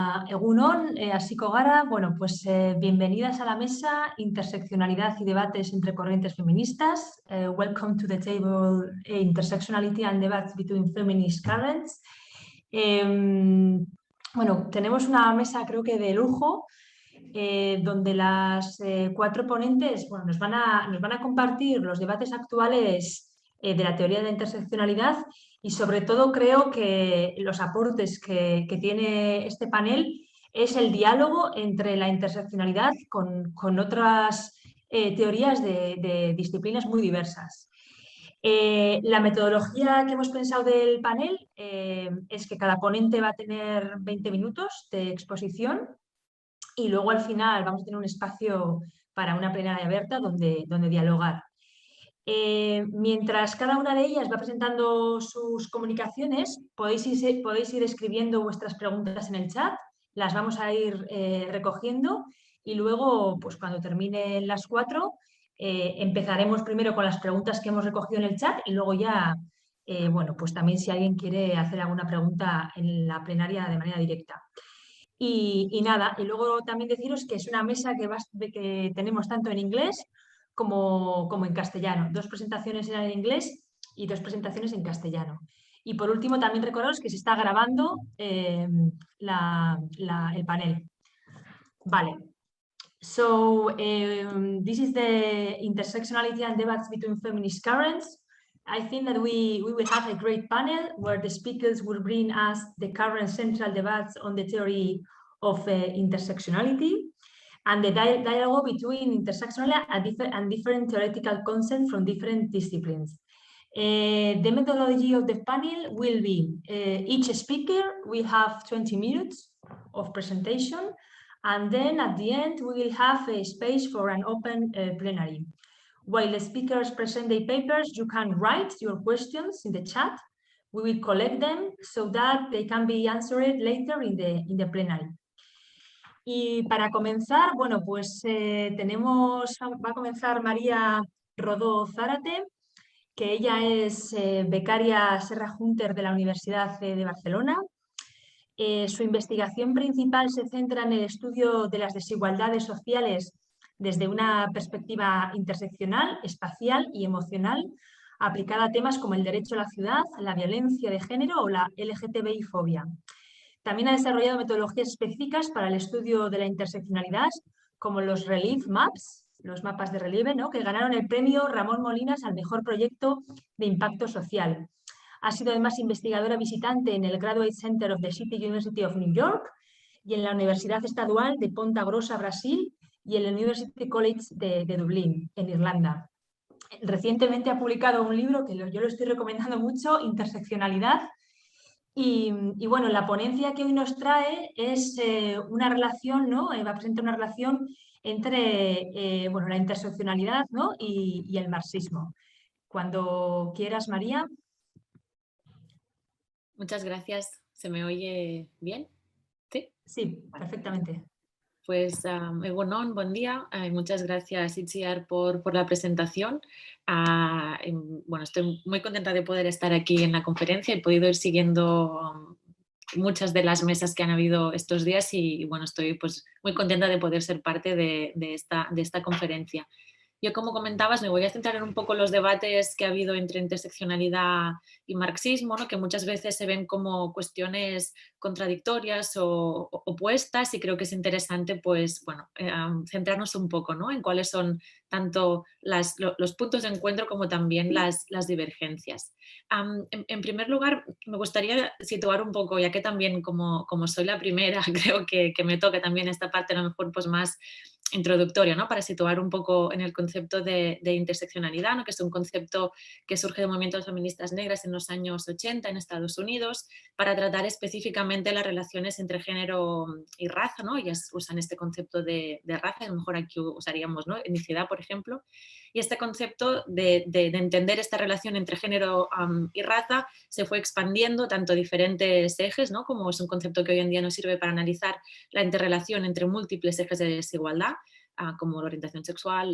Egunon, Asiko Gara, bueno, pues bienvenidas a la mesa Interseccionalidad y debates entre corrientes feministas. Welcome to the table Intersectionality and Debates between Feminist Currents. Bueno, tenemos una mesa creo que de lujo donde las cuatro ponentes bueno, nos van a compartir los debates actuales de la teoría de la interseccionalidad y sobre todo creo que los aportes que tiene este panel es el diálogo entre la interseccionalidad con otras teorías de disciplinas muy diversas. La metodología que hemos pensado del panel es que cada ponente va a tener 20 minutos de exposición y luego al final vamos a tener un espacio para una plenaria abierta donde dialogar. Mientras cada una de ellas va presentando sus comunicaciones, podéis ir escribiendo vuestras preguntas en el chat, las vamos a ir recogiendo y luego, pues cuando terminen las cuatro, empezaremos primero con las preguntas que hemos recogido en el chat y luego ya, bueno, pues también si alguien quiere hacer alguna pregunta en la plenaria de manera directa. Y nada, y luego también deciros que es una mesa que tenemos tanto en inglés como en castellano. Dos presentaciones eran en inglés y dos presentaciones en castellano. Y por último, también recordaros que se está grabando el panel. Vale. So, this is the intersectionality and debates between feminist currents. I think that we will have a great panel where the speakers will bring us the current central debates on the theory of intersectionality and the dialogue between intersectionality and different theoretical concepts from different disciplines. The methodology of the panel will be each speaker will have 20 minutes of presentation, and then at the end we will have a space for an open plenary. While the speakers present their papers, you can write your questions in the chat. We will collect them so that they can be answered later in the plenary. Y para comenzar, bueno, pues va a comenzar María Rodó Zárate, que ella es becaria Serra Hunter de la Universidad de Barcelona. Su investigación principal se centra en el estudio de las desigualdades sociales desde una perspectiva interseccional, espacial y emocional, aplicada a temas como el derecho a la ciudad, la violencia de género o la LGTBI-fobia. También ha desarrollado metodologías específicas para el estudio de la interseccionalidad, como los Relief Maps, los mapas de relieve, ¿no?, que ganaron el premio Ramón Molinas al mejor proyecto de impacto social. Ha sido además investigadora visitante en el Graduate Center of the City University of New York y en la Universidad Estadual de Ponta Grossa, Brasil, y en el University College de Dublín, en Irlanda. Recientemente ha publicado un libro que yo lo estoy recomendando mucho, Interseccionalidad. Y bueno, la ponencia que hoy nos trae es una relación, ¿no? Va a presentar una relación entre bueno, la interseccionalidad, ¿no?, y el marxismo. Cuando quieras, María. Muchas gracias. ¿Se me oye bien? Sí, sí, perfectamente. Pues egunon, buen día. Muchas gracias, Itziar, por la presentación. Bueno, estoy muy contenta de poder estar aquí en la conferencia. He podido ir siguiendo muchas de las mesas que han habido estos días y bueno, estoy pues muy contenta de poder ser parte de esta conferencia. Yo, como comentabas, me voy a centrar en un poco los debates que ha habido entre interseccionalidad y marxismo, ¿no?, que muchas veces se ven como cuestiones contradictorias o opuestas, y creo que es interesante pues, bueno, centrarnos un poco, ¿no?, en cuáles son tanto los puntos de encuentro como también las divergencias. En primer lugar, me gustaría situar un poco, ya que también como soy la primera, creo que me toca también esta parte a lo mejor pues más introductorio, ¿no?, para situar un poco en el concepto de interseccionalidad, ¿no?, que es un concepto que surge de movimientos feministas negras en los años 80 en Estados Unidos para tratar específicamente las relaciones entre género y raza, ¿no? Ellas usan este concepto de raza, a lo mejor aquí usaríamos, ¿no?, etnicidad, por ejemplo, y este concepto de entender esta relación entre género y raza se fue expandiendo tanto a diferentes ejes, ¿no?, como es un concepto que hoy en día nos sirve para analizar la interrelación entre múltiples ejes de desigualdad, como la orientación sexual,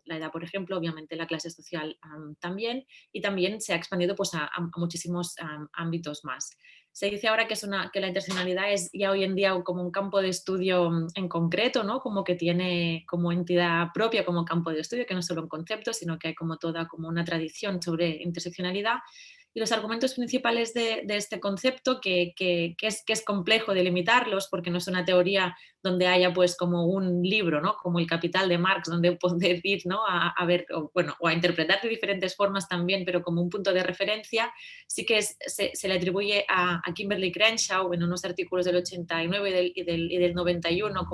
la edad, por ejemplo, obviamente la clase social también, y también se ha expandido pues, a muchísimos ámbitos más. Se dice ahora que la interseccionalidad es ya hoy en día como un campo de estudio en concreto, ¿no? Como que tiene como entidad propia, como campo de estudio, que no es solo un concepto, sino que hay como toda como una tradición sobre interseccionalidad. Y los argumentos principales de este concepto, que es complejo delimitarlos porque no es una teoría donde haya pues como un libro, ¿no? Como El Capital de Marx, donde poder ir, ¿no? a ver, o, bueno, o a interpretar de diferentes formas también, pero como un punto de referencia, sí que se le atribuye a Kimberly Crenshaw en unos artículos del 89 y del 91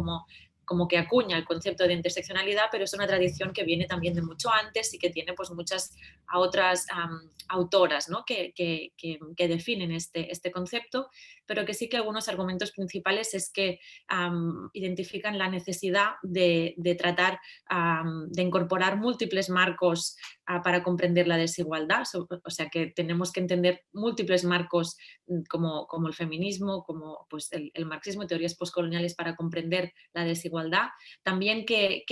como que acuña el concepto de interseccionalidad, pero es una tradición que viene también de mucho antes y que tiene pues muchas otras autoras, ¿no? que definen este concepto, pero que sí que algunos argumentos principales es que identifican la necesidad de tratar, de incorporar múltiples marcos para comprender la desigualdad, o sea que tenemos que entender múltiples marcos como el feminismo, como pues, el marxismo, teorías postcoloniales para comprender la desigualdad. También que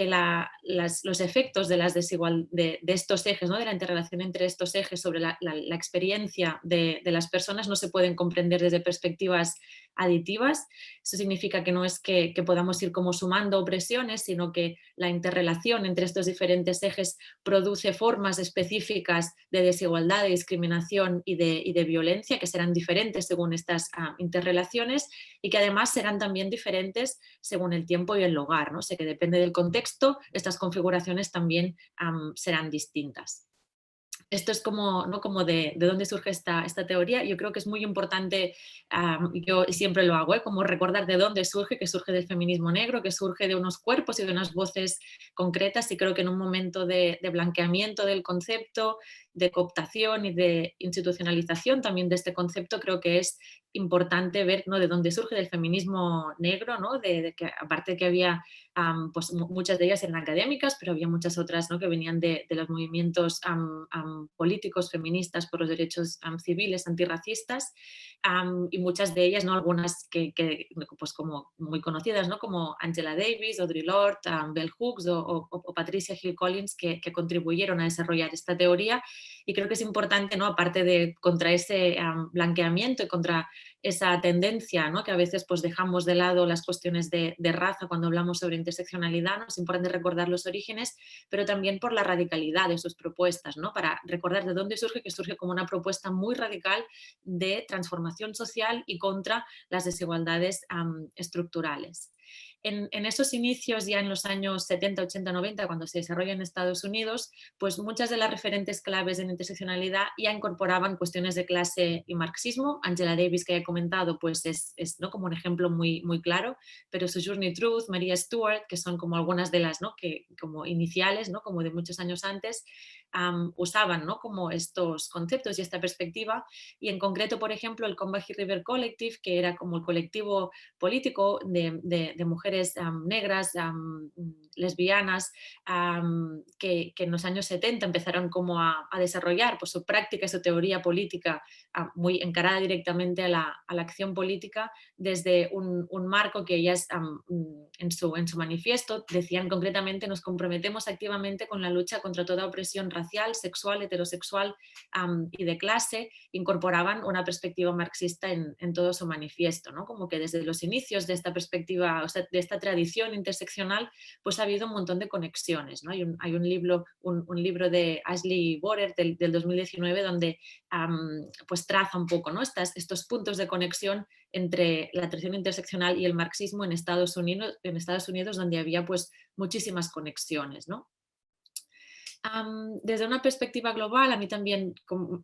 los efectos de estos ejes, ¿no? de la interrelación entre estos ejes sobre la experiencia de las personas no se pueden comprender desde perspectivas aditivas. Eso significa que no es que podamos ir como sumando opresiones, sino que la interrelación entre estos diferentes ejes produce formas específicas de desigualdad, de discriminación y de violencia que serán diferentes según estas interrelaciones y que además serán también diferentes según el tiempo y el lugar, ¿no? O sea que depende del contexto, estas configuraciones también serán distintas. Esto es como, ¿no? como de dónde surge esta teoría. Yo creo que es muy importante, yo siempre lo hago, como recordar de dónde surge, que surge del feminismo negro, que surge de unos cuerpos y de unas voces concretas, y creo que en un momento de blanqueamiento del concepto, de cooptación y de institucionalización también de este concepto, creo que es importante ver, ¿no? de dónde surge del feminismo negro, ¿no? de que aparte que había pues muchas de ellas eran académicas, pero había muchas otras, ¿no? que venían de los movimientos políticos feministas por los derechos civiles, antirracistas, y muchas de ellas, ¿no? algunas que pues como muy conocidas, ¿no? como Angela Davis, Audre Lorde, Bell Hooks o Patricia Hill Collins, que contribuyeron a desarrollar esta teoría. Y creo que es importante, ¿no? aparte de contra ese blanqueamiento y contra esa tendencia, ¿no? que a veces pues, dejamos de lado las cuestiones de raza cuando hablamos sobre interseccionalidad, ¿no? Es importante recordar los orígenes, pero también por la radicalidad de sus propuestas, ¿no? para recordar de dónde surge, que surge como una propuesta muy radical de transformación social y contra las desigualdades estructurales. En esos inicios, ya en los años 70, 80, 90, cuando se desarrolla en Estados Unidos, pues muchas de las referentes claves en interseccionalidad ya incorporaban cuestiones de clase y marxismo. Angela Davis, que he comentado, pues es ¿no? como un ejemplo muy, muy claro, pero Sojourner Truth, Maria Stuart, que son como algunas de las ¿no? que, como iniciales, ¿no? como de muchos años antes, usaban ¿no? como estos conceptos y esta perspectiva, y en concreto, por ejemplo, el Combahee River Collective, que era como el colectivo político de mujeres negras, lesbianas, que en los años 70 empezaron como a desarrollar pues, su práctica y su teoría política muy encarada directamente a la acción política desde un marco que ellas en su manifiesto decían concretamente: nos comprometemos activamente con la lucha contra toda opresión racial, sexual, heterosexual y de clase. Incorporaban una perspectiva marxista en todo su manifiesto, ¿no? Como que desde los inicios de esta perspectiva, o sea, de esta tradición interseccional, pues ha habido un montón de conexiones, ¿no? Hay un libro de Ashley Borer del 2019 donde pues traza un poco, ¿no? estos puntos de conexión entre la tradición interseccional y el marxismo en Estados Unidos, donde había pues muchísimas conexiones, ¿no? Desde una perspectiva global, a mí también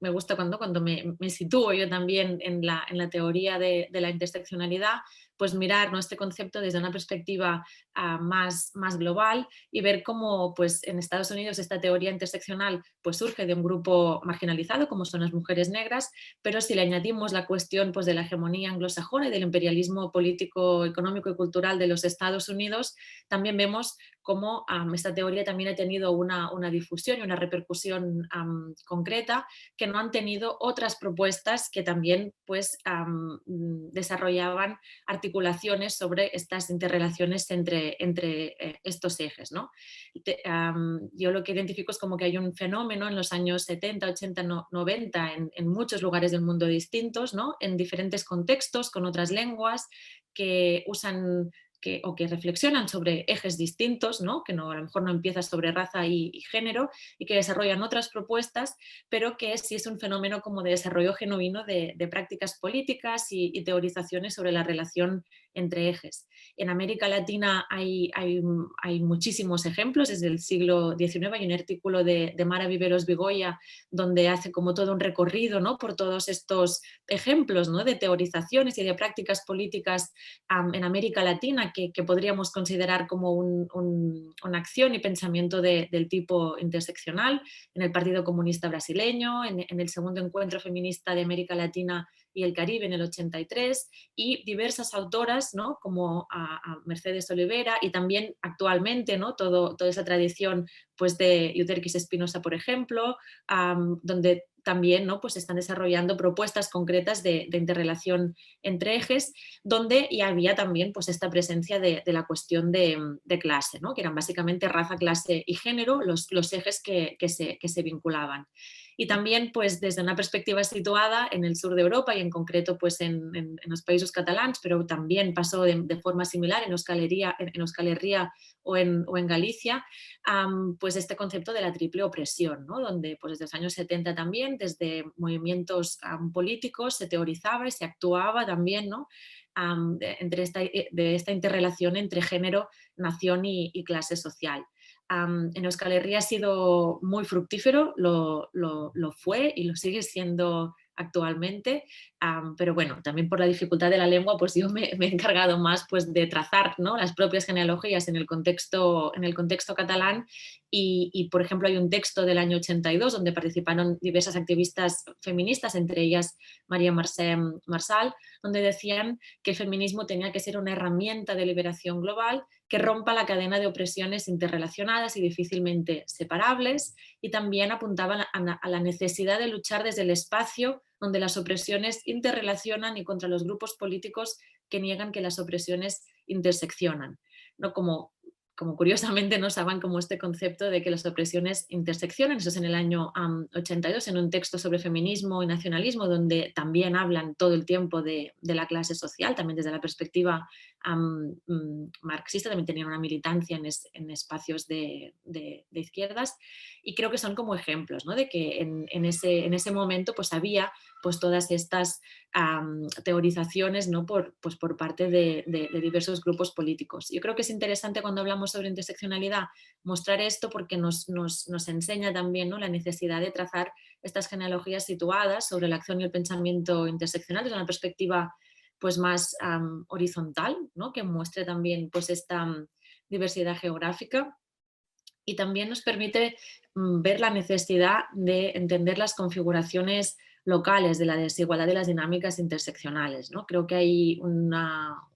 me gusta cuando me sitúo yo también en la teoría de la interseccionalidad, pues mirar, ¿no? este concepto desde una perspectiva más global y ver cómo pues, en Estados Unidos esta teoría interseccional pues, surge de un grupo marginalizado como son las mujeres negras, pero si le añadimos la cuestión pues, de la hegemonía anglosajona y del imperialismo político, económico y cultural de los Estados Unidos, también vemos cómo esta teoría también ha tenido una difusión y una repercusión concreta que no han tenido otras propuestas que también pues, desarrollaban articulaciones sobre estas interrelaciones entre estos ejes, ¿no? Yo lo que identifico es como que hay un fenómeno en los años 70, 80, 90 en muchos lugares del mundo distintos, ¿no? En diferentes contextos, con otras lenguas, que usan o que reflexionan sobre ejes distintos, ¿no? Que no, a lo mejor no empieza sobre raza y género, y que desarrollan otras propuestas, pero que sí es un fenómeno como de desarrollo genuino de prácticas políticas y teorizaciones sobre la relación entre ejes. En América Latina hay muchísimos ejemplos. Desde el siglo XIX hay un artículo de Mara Viveros Vigoya donde hace como todo un recorrido, ¿no? Por todos estos ejemplos, ¿no? De teorizaciones y de prácticas políticas en América Latina que podríamos considerar como una acción y pensamiento del tipo interseccional, en el Partido Comunista Brasileño, en el segundo encuentro feminista de América Latina y el Caribe en el 83, y diversas autoras, ¿no? Como a Mercedes Olivera, y también actualmente, ¿no? Toda esa tradición pues, de Euterquis Espinosa, por ejemplo, donde también, ¿no? Pues están desarrollando propuestas concretas de interrelación entre ejes, donde ya había también pues, esta presencia de la cuestión de clase, ¿no? Que eran básicamente raza, clase y género los ejes que se vinculaban. Y también pues, desde una perspectiva situada en el sur de Europa y en concreto pues, en los países catalans, pero también pasó de forma similar en Euskal Herria o en Galicia, pues este concepto de la triple opresión, ¿no? Donde pues, desde los años 70 también, desde movimientos políticos, se teorizaba y se actuaba también, ¿no? De esta interrelación entre género, nación y clase social. En Euskal Herria ha sido muy fructífero, lo fue y lo sigue siendo actualmente, pero bueno, también por la dificultad de la lengua, pues yo me he encargado más pues, de trazar, ¿no? Las propias genealogías en el contexto catalán y, por ejemplo, hay un texto del año 82 donde participaron diversas activistas feministas, entre ellas María Mercè Marçal, donde decían que el feminismo tenía que ser una herramienta de liberación global que rompa la cadena de opresiones interrelacionadas y difícilmente separables, y también apuntaban a la necesidad de luchar desde el espacio donde las opresiones interrelacionan y contra los grupos políticos que niegan que las opresiones interseccionan, ¿no? Como curiosamente no saben como este concepto de que las opresiones interseccionan. Eso es en el año 82, en un texto sobre feminismo y nacionalismo, donde también hablan todo el tiempo de la clase social, también desde la perspectiva marxista, también tenían una militancia en espacios de izquierdas, y creo que son como ejemplos, ¿no? De que en ese momento pues había pues todas estas teorizaciones, ¿no? Pues por parte de diversos grupos políticos. Yo creo que es interesante cuando hablamos sobre interseccionalidad mostrar esto porque nos enseña también, ¿no? La necesidad de trazar estas genealogías situadas sobre la acción y el pensamiento interseccional desde una perspectiva pues más horizontal, ¿no? Que muestre también pues esta diversidad geográfica, y también nos permite ver la necesidad de entender las configuraciones locales de la desigualdad de las dinámicas interseccionales, ¿no? Creo que hay un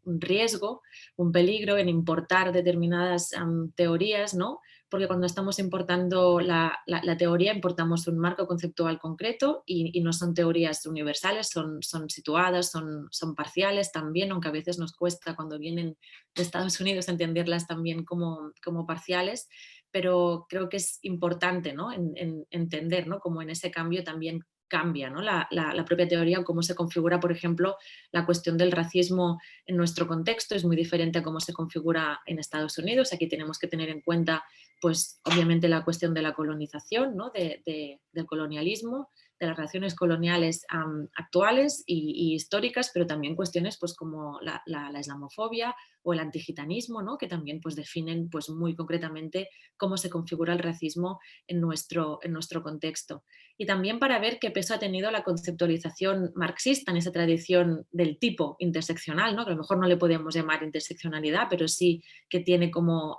riesgo, un peligro en importar determinadas teorías, ¿no? Porque cuando estamos importando la teoría importamos un marco conceptual concreto y no son teorías universales, son situadas, son parciales también, aunque a veces nos cuesta cuando vienen de Estados Unidos entenderlas también como parciales, pero creo que es importante, ¿no? en entender, ¿no? Cómo en ese cambio también cambia, ¿no? la propia teoría, cómo se configura, por ejemplo, la cuestión del racismo en nuestro contexto es muy diferente a cómo se configura en Estados Unidos. Aquí tenemos que tener en cuenta, pues, obviamente la cuestión de la colonización, ¿no? Del colonialismo, de las relaciones coloniales actuales y históricas, pero también cuestiones pues, como la islamofobia o el antigitanismo, ¿no? Que también pues, definen pues, muy concretamente cómo se configura el racismo en nuestro contexto. Y también para ver qué peso ha tenido la conceptualización marxista en esa tradición del tipo interseccional, ¿no? Que a lo mejor no le podemos llamar interseccionalidad, pero sí que tiene como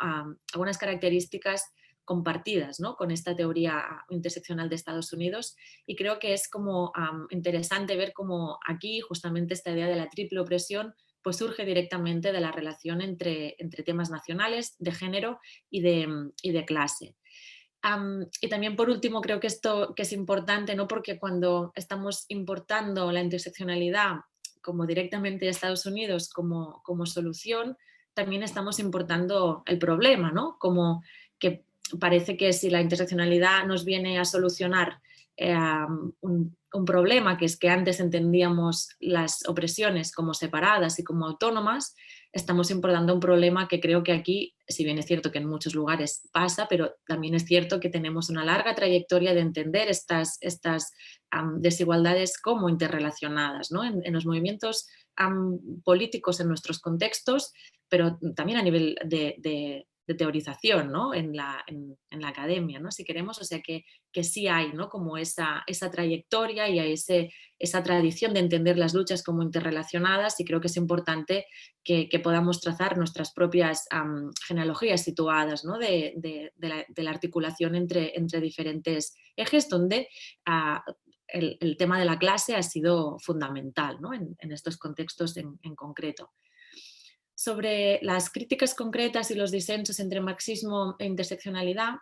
algunas características compartidas, ¿no? Con esta teoría interseccional de Estados Unidos, y creo que es como interesante ver cómo aquí justamente esta idea de la triple opresión pues surge directamente de la relación entre temas nacionales, de género y de clase. Y también por último creo que esto que es importante, ¿no? Porque cuando estamos importando la interseccionalidad como directamente de Estados Unidos como solución, también estamos importando el problema, ¿no? Como que parece que si la interseccionalidad nos viene a solucionar un problema, que es que antes entendíamos las opresiones como separadas y como autónomas, estamos importando un problema que creo que aquí, si bien es cierto que en muchos lugares pasa, pero también es cierto que tenemos una larga trayectoria de entender estas desigualdades como interrelacionadas, ¿no? En los movimientos políticos, en nuestros contextos, pero también a nivel de teorización, ¿no? En la academia, ¿no? Si queremos, o sea que sí hay, ¿no? Como esa trayectoria y esa tradición de entender las luchas como interrelacionadas, y creo que es importante que podamos trazar nuestras propias genealogías situadas, ¿no? de la articulación entre diferentes ejes, donde el tema de la clase ha sido fundamental, ¿no? en estos contextos en concreto. Sobre las críticas concretas y los disensos entre marxismo e interseccionalidad,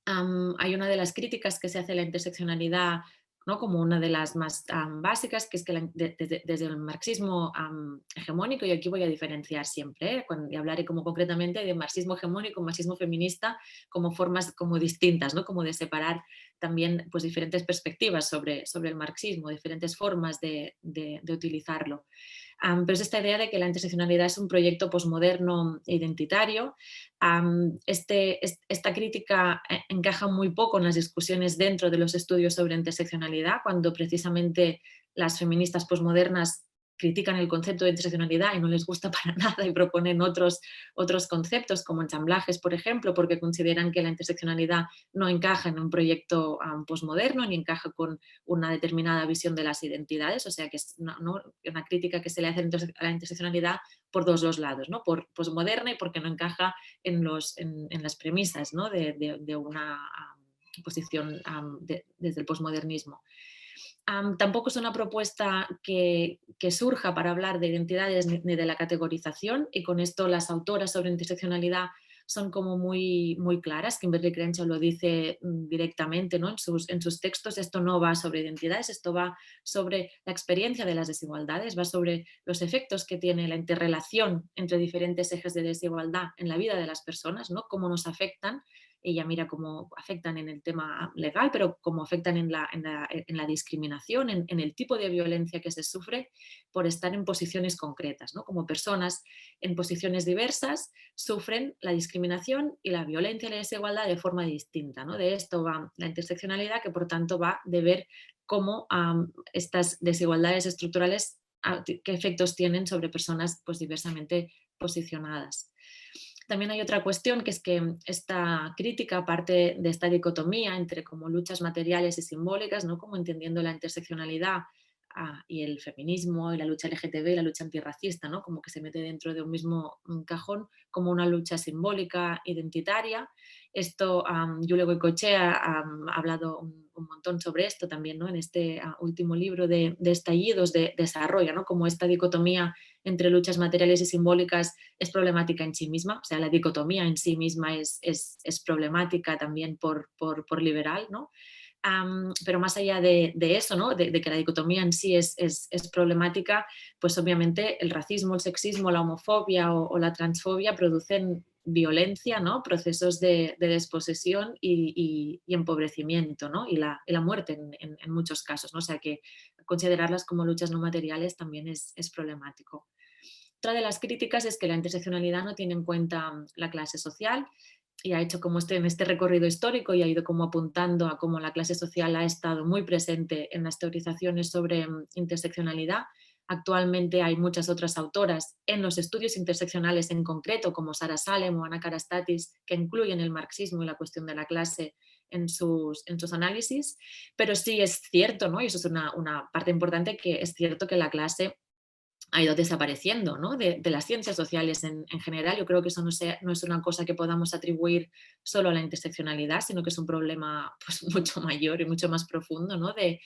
hay una de las críticas que se hace a la interseccionalidad, ¿no? Como una de las más básicas, que es que desde el marxismo hegemónico, y aquí voy a diferenciar siempre, y hablaré como concretamente de marxismo hegemónico, marxismo feminista, como formas como distintas, ¿no? Como de separar también pues, diferentes perspectivas sobre el marxismo, diferentes formas de utilizarlo. Pero es esta idea de que la interseccionalidad es un proyecto posmoderno e identitario. Esta crítica encaja muy poco en las discusiones dentro de los estudios sobre interseccionalidad, cuando precisamente las feministas posmodernas critican el concepto de interseccionalidad y no les gusta para nada y proponen otros conceptos como ensamblajes, por ejemplo, porque consideran que la interseccionalidad no encaja en un proyecto posmoderno ni encaja con una determinada visión de las identidades, o sea que es una crítica que se le hace a la interseccionalidad por los lados, ¿no? Por posmoderna y porque no encaja en las premisas, ¿no? de una posición desde el posmodernismo. Tampoco es una propuesta que surja para hablar de identidades ni de la categorización, y con esto las autoras sobre interseccionalidad son como muy, muy claras. Kimberly Crenshaw lo dice directamente, ¿no? en sus textos. Esto no va sobre identidades, esto va sobre la experiencia de las desigualdades, va sobre los efectos que tiene la interrelación entre diferentes ejes de desigualdad en la vida de las personas, ¿no? Cómo nos afectan. Ella mira cómo afectan en el tema legal, pero cómo afectan en la discriminación, en el tipo de violencia que se sufre por estar en posiciones concretas, ¿no? Como personas en posiciones diversas sufren la discriminación y la violencia y la desigualdad de forma distinta, ¿no? De esto va la interseccionalidad, que por tanto va de ver cómo estas desigualdades estructurales, qué efectos tienen sobre personas pues, diversamente posicionadas. También hay otra cuestión, que es que esta crítica parte de esta dicotomía entre como luchas materiales y simbólicas, ¿no? Como entendiendo la interseccionalidad y el feminismo y la lucha LGTB y la lucha antirracista, ¿no? Como que se mete dentro de un mismo cajón como una lucha simbólica, identitaria. Esto, Julia Goicoechea ha hablado un montón sobre esto también, ¿no? En este último libro de Estallidos de Desarrollo, ¿no? Como esta dicotomía entre luchas materiales y simbólicas es problemática en sí misma, o sea, la dicotomía en sí misma es problemática también por liberal, ¿no? Pero más allá de eso, ¿no? de que la dicotomía en sí es problemática, pues obviamente el racismo, el sexismo, la homofobia o la transfobia producen violencia, ¿no? Procesos de desposesión y empobrecimiento, ¿no? y la muerte en muchos casos, ¿no? O sea que considerarlas como luchas no materiales también es problemático. Otra de las críticas es que la interseccionalidad no tiene en cuenta la clase social, y ha hecho como en este recorrido histórico y ha ido como apuntando a cómo la clase social ha estado muy presente en las teorizaciones sobre interseccionalidad. Actualmente hay muchas otras autoras en los estudios interseccionales en concreto, como Sara Salem o Ana Karastatis, que incluyen el marxismo y la cuestión de la clase en sus análisis, pero sí es cierto, ¿no? Y eso es una parte importante, que es cierto que la clase ha ido desapareciendo, ¿no? de las ciencias sociales en general. Yo creo que eso no es una cosa que podamos atribuir solo a la interseccionalidad, sino que es un problema pues, mucho mayor y mucho más profundo, ¿no? de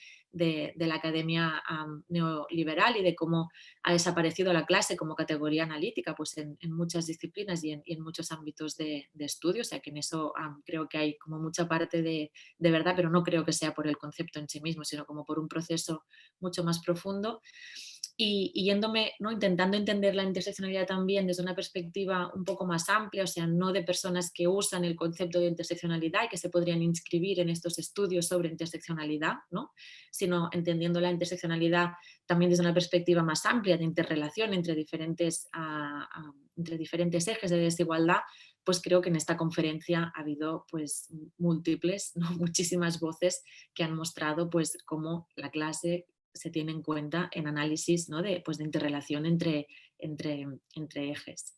la academia neoliberal, y de cómo ha desaparecido la clase como categoría analítica pues, en muchas disciplinas y en muchos ámbitos de estudio. O sea que en eso creo que hay como mucha parte de verdad, pero no creo que sea por el concepto en sí mismo, sino como por un proceso mucho más profundo. y yéndome, ¿no? Intentando entender la interseccionalidad también desde una perspectiva un poco más amplia, o sea, no de personas que usan el concepto de interseccionalidad y que se podrían inscribir en estos estudios sobre interseccionalidad, ¿no? Sino entendiendo la interseccionalidad también desde una perspectiva más amplia de interrelación entre diferentes ejes de desigualdad, pues creo que en esta conferencia ha habido pues múltiples, ¿no? Muchísimas voces que han mostrado pues cómo la clase se tiene en cuenta en análisis, ¿no? de interrelación entre ejes.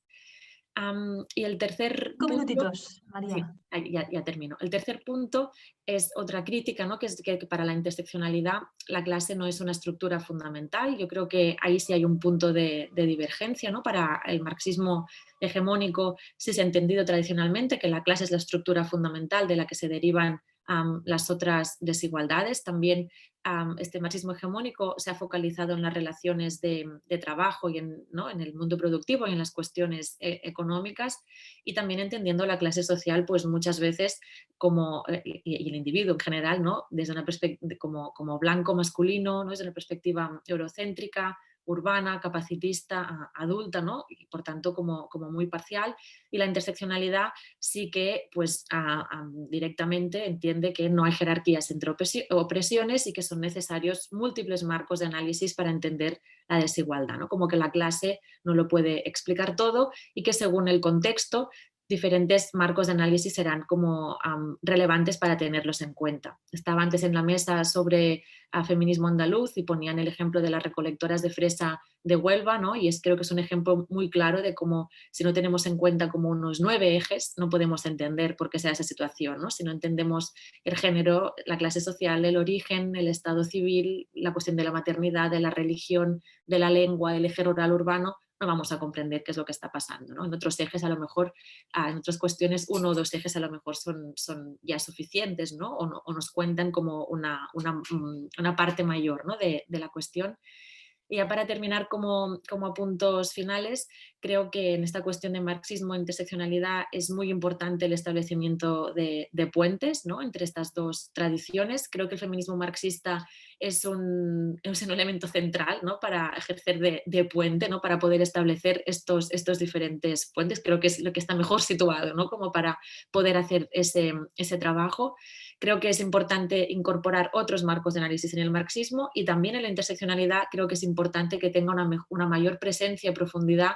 Y el tercer 5 punto, minutitos, sí, María. ya termino. El tercer punto es otra crítica, ¿no? Que es que para la interseccionalidad la clase no es una estructura fundamental. Yo creo que ahí sí hay un punto de divergencia, ¿no? Para el marxismo hegemónico sí se ha entendido tradicionalmente que la clase es la estructura fundamental de la que se derivan las otras desigualdades. También este marxismo hegemónico se ha focalizado en las relaciones de trabajo y ¿no? en el mundo productivo y en las cuestiones económicas, y también entendiendo la clase social pues muchas veces como, y el individuo en general, ¿no? Desde una perspectiva como blanco masculino, ¿no? Desde una perspectiva eurocéntrica, urbana, capacitista, adulta, ¿no? Y por tanto como muy parcial. Y la interseccionalidad sí que pues directamente entiende que no hay jerarquías entre opresiones y que son necesarios múltiples marcos de análisis para entender la desigualdad, ¿no? Como que la clase no lo puede explicar todo y que según el contexto diferentes marcos de análisis serán como relevantes para tenerlos en cuenta. Estaba antes en la mesa sobre feminismo andaluz y ponían el ejemplo de las recolectoras de fresa de Huelva, ¿no? Y creo que es un ejemplo muy claro de cómo si no tenemos en cuenta como unos 9 ejes, no podemos entender por qué sea esa situación, ¿no? Si no entendemos el género, la clase social, el origen, el estado civil, la cuestión de la maternidad, de la religión, de la lengua, del eje rural urbano, no vamos a comprender qué es lo que está pasando, ¿no? En otros ejes a lo mejor, en otras cuestiones, 1 o 2 ejes a lo mejor son ya suficientes, ¿no? O nos cuentan como una parte mayor, ¿no? de la cuestión. Y ya para terminar como puntos finales, creo que en esta cuestión de marxismo e interseccionalidad es muy importante el establecimiento de puentes, ¿no? Entre estas dos tradiciones. Creo que el feminismo marxista es un elemento central, ¿no? Para ejercer de puente, ¿no? Para poder establecer estos diferentes puentes. Creo que es lo que está mejor situado, ¿no? Como para poder hacer ese trabajo. Creo que es importante incorporar otros marcos de análisis en el marxismo, y también en la interseccionalidad creo que es importante que tenga una mayor presencia y profundidad,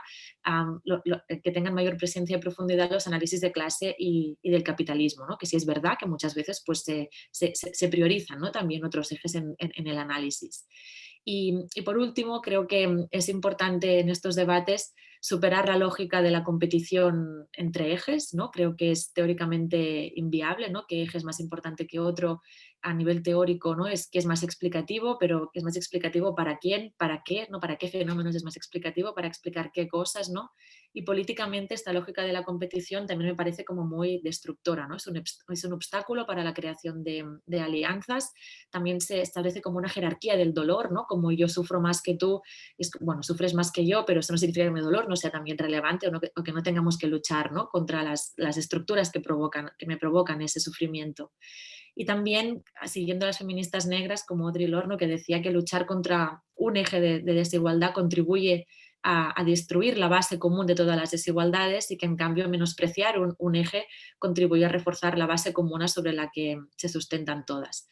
que tengan mayor presencia y profundidad los análisis de clase y del capitalismo, ¿no? Que sí es verdad que muchas veces pues, se priorizan, ¿no? También otros ejes en el análisis. Y por último, creo que es importante en estos debates superar la lógica de la competición entre ejes, ¿no? Creo que es teóricamente inviable, ¿no? Que eje es más importante que otro a nivel teórico, ¿no? Es que es más explicativo, pero es más explicativo para quién, para qué, ¿no? Para qué fenómenos es más explicativo, para explicar qué cosas, ¿no? Y políticamente esta lógica de la competición también me parece como muy destructora, ¿no? Es un obstáculo para la creación de alianzas. También se establece como una jerarquía del dolor, ¿no? Como yo sufro más que tú, bueno, sufres más que yo, pero eso no significa que mi dolor no sea también relevante o que no tengamos que luchar, ¿no? Contra las estructuras que me provocan ese sufrimiento. Y también siguiendo a las feministas negras como Audre Lorde, que decía que luchar contra un eje de desigualdad contribuye a destruir la base común de todas las desigualdades, y que en cambio menospreciar un eje contribuye a reforzar la base común sobre la que se sustentan todas.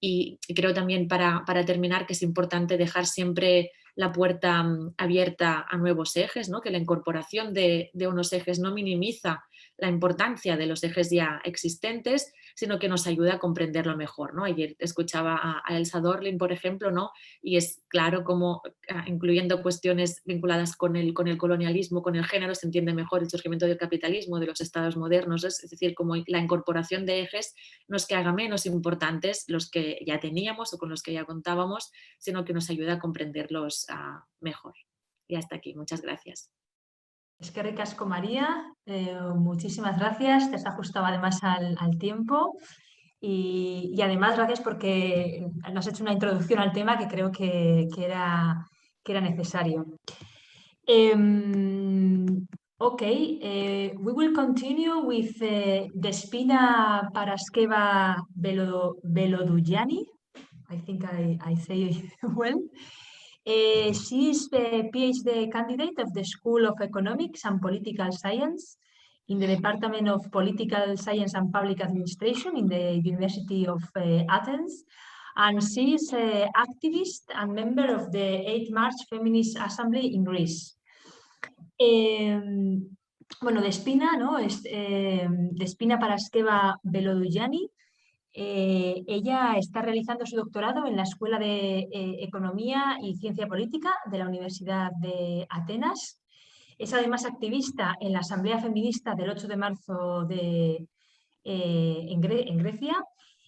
Y creo también para terminar que es importante dejar siempre la puerta abierta a nuevos ejes, ¿no? Que la incorporación de unos ejes no minimiza la importancia de los ejes ya existentes, sino que nos ayuda a comprenderlo mejor, ¿no? Ayer escuchaba a Elsa Dorlin, por ejemplo, ¿no? Y es claro cómo, incluyendo cuestiones vinculadas con el colonialismo, con el género, se entiende mejor el surgimiento del capitalismo, de los estados modernos, es decir, como la incorporación de ejes no es que haga menos importantes los que ya teníamos o con los que ya contábamos, sino que nos ayuda a comprenderlos mejor. Y hasta aquí, muchas gracias. Es que ricasco, María. Muchísimas gracias. Te has ajustado además al tiempo. Y además, gracias porque nos has hecho una introducción al tema que creo que era necesario. We will continue with Despina Paraskeva Veloduyani. I think I say it well. She is the PhD candidate of the School of Economics and Political Science in the Department of Political Science and Public Administration in the University of Athens. And she is an activist and member of the 8 March Feminist Assembly in Greece. Bueno, Despina, ¿no? Despina Paraskeva Veloduyani. Ella está realizando su doctorado en la Escuela de Economía y Ciencia Política de la Universidad de Atenas. Es además activista en la Asamblea Feminista del 8 de marzo en Grecia.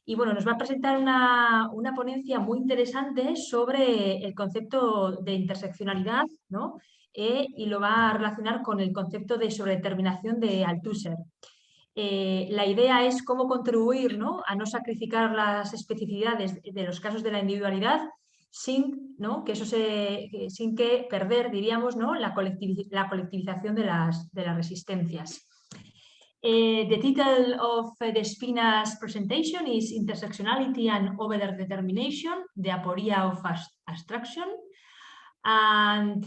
Y bueno, nos va a presentar una ponencia muy interesante sobre el concepto de interseccionalidad, ¿no? Y lo va a relacionar con el concepto de sobredeterminación de Althusser. La idea es cómo contribuir, ¿no?, a no sacrificar las especificidades de los casos de la individualidad sin, ¿no?, sin que perder, diríamos, ¿no?, la colectivización de las resistencias. The title of Despina's presentation is Intersectionality and Overdetermination, the Aporia of Abstraction. And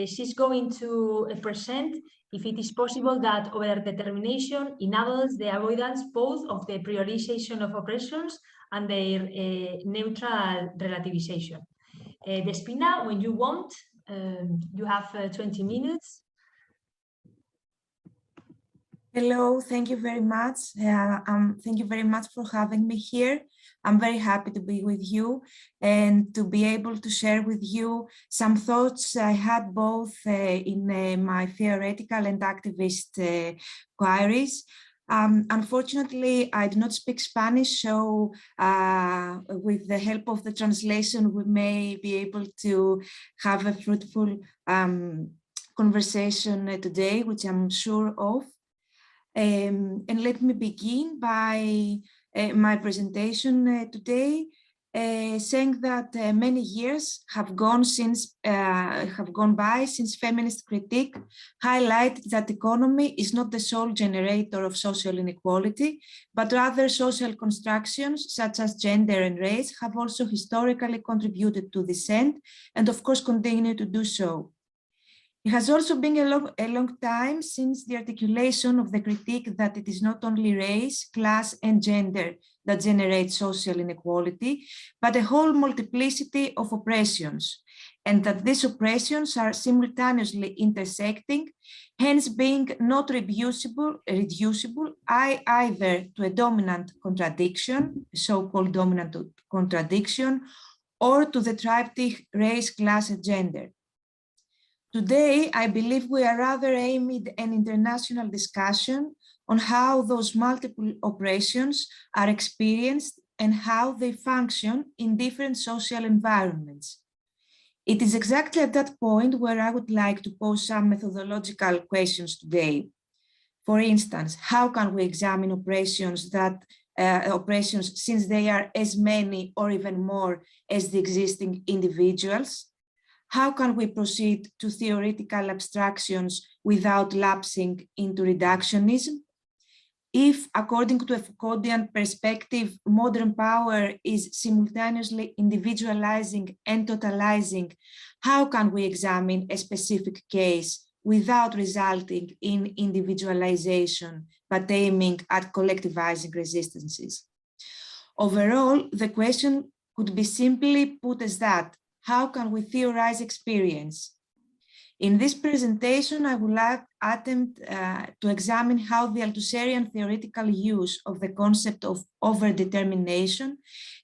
she's going to present if it is possible that overdetermination enables the avoidance both of the priorization of oppressions and their neutral relativization. Despina, when you want, you have 20 minutes. Hello, thank you very much. Thank you very much for having me here. I'm very happy to be with you and to be able to share with you some thoughts I had both in my theoretical and activist queries. Unfortunately, I do not speak Spanish, so with the help of the translation, we may be able to have a fruitful conversation today, which I'm sure of. And let me begin by my presentation today, saying that many years have gone by since feminist critique highlighted that economy is not the sole generator of social inequality, but rather social constructions such as gender and race have also historically contributed to this end, and of course continue to do so. It has also been a long time since the articulation of the critique that it is not only race, class, and gender that generate social inequality, but a whole multiplicity of oppressions, and that these oppressions are simultaneously intersecting, hence being not reducible either to a dominant contradiction, so-called dominant contradiction, or to the triptych race, class, and gender. Today, I believe we are rather aiming at an international discussion on how those multiple oppressions are experienced and how they function in different social environments. It is exactly at that point where I would like to pose some methodological questions today. For instance, how can we examine oppressions since they are as many or even more as the existing individuals? How can we proceed to theoretical abstractions without lapsing into reductionism? If, according to a Foucauldian perspective, modern power is simultaneously individualizing and totalizing, how can we examine a specific case without resulting in individualization, but aiming at collectivizing resistances? Overall, the question could be simply put as that: how can we theorize experience? In this presentation, I will attempt to examine how the Althusserian theoretical use of the concept of overdetermination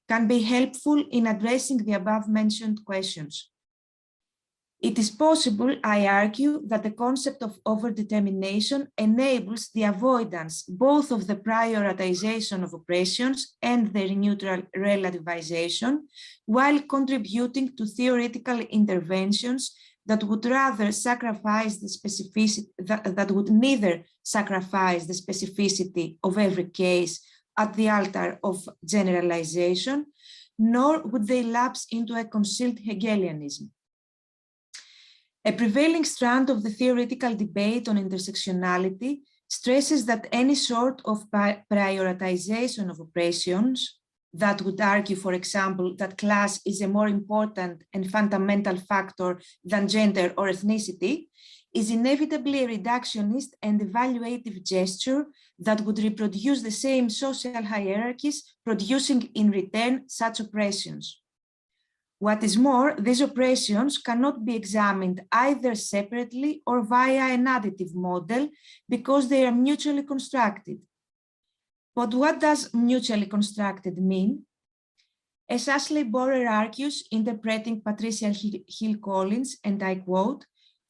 can be helpful in addressing the above-mentioned questions. It is possible, I argue, that the concept of overdetermination enables the avoidance both of the prioritization of oppressions and their neutral relativization, while contributing to theoretical interventions that would rather sacrifice the specificity, that would neither sacrifice the specificity of every case at the altar of generalization, nor would they lapse into a concealed Hegelianism. A prevailing strand of the theoretical debate on intersectionality stresses that any sort of prioritization of oppressions, that would argue, for example, that class is a more important and fundamental factor than gender or ethnicity, is inevitably a reductionist and evaluative gesture that would reproduce the same social hierarchies, producing in return such oppressions. What is more, these oppressions cannot be examined either separately or via an additive model because they are mutually constructed. But what does mutually constructed mean? As Ashley Borer argues, interpreting Patricia Hill Collins, and I quote,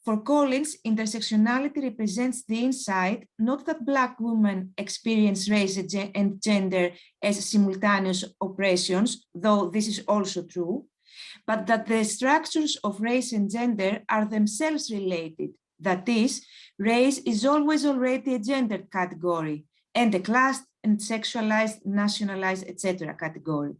"For Collins, intersectionality represents the insight not that Black women experience race and gender as simultaneous oppressions, though this is also true, but that the structures of race and gender are themselves related. That is, race is always already a gendered category and a classed and sexualized, nationalized, etc. category.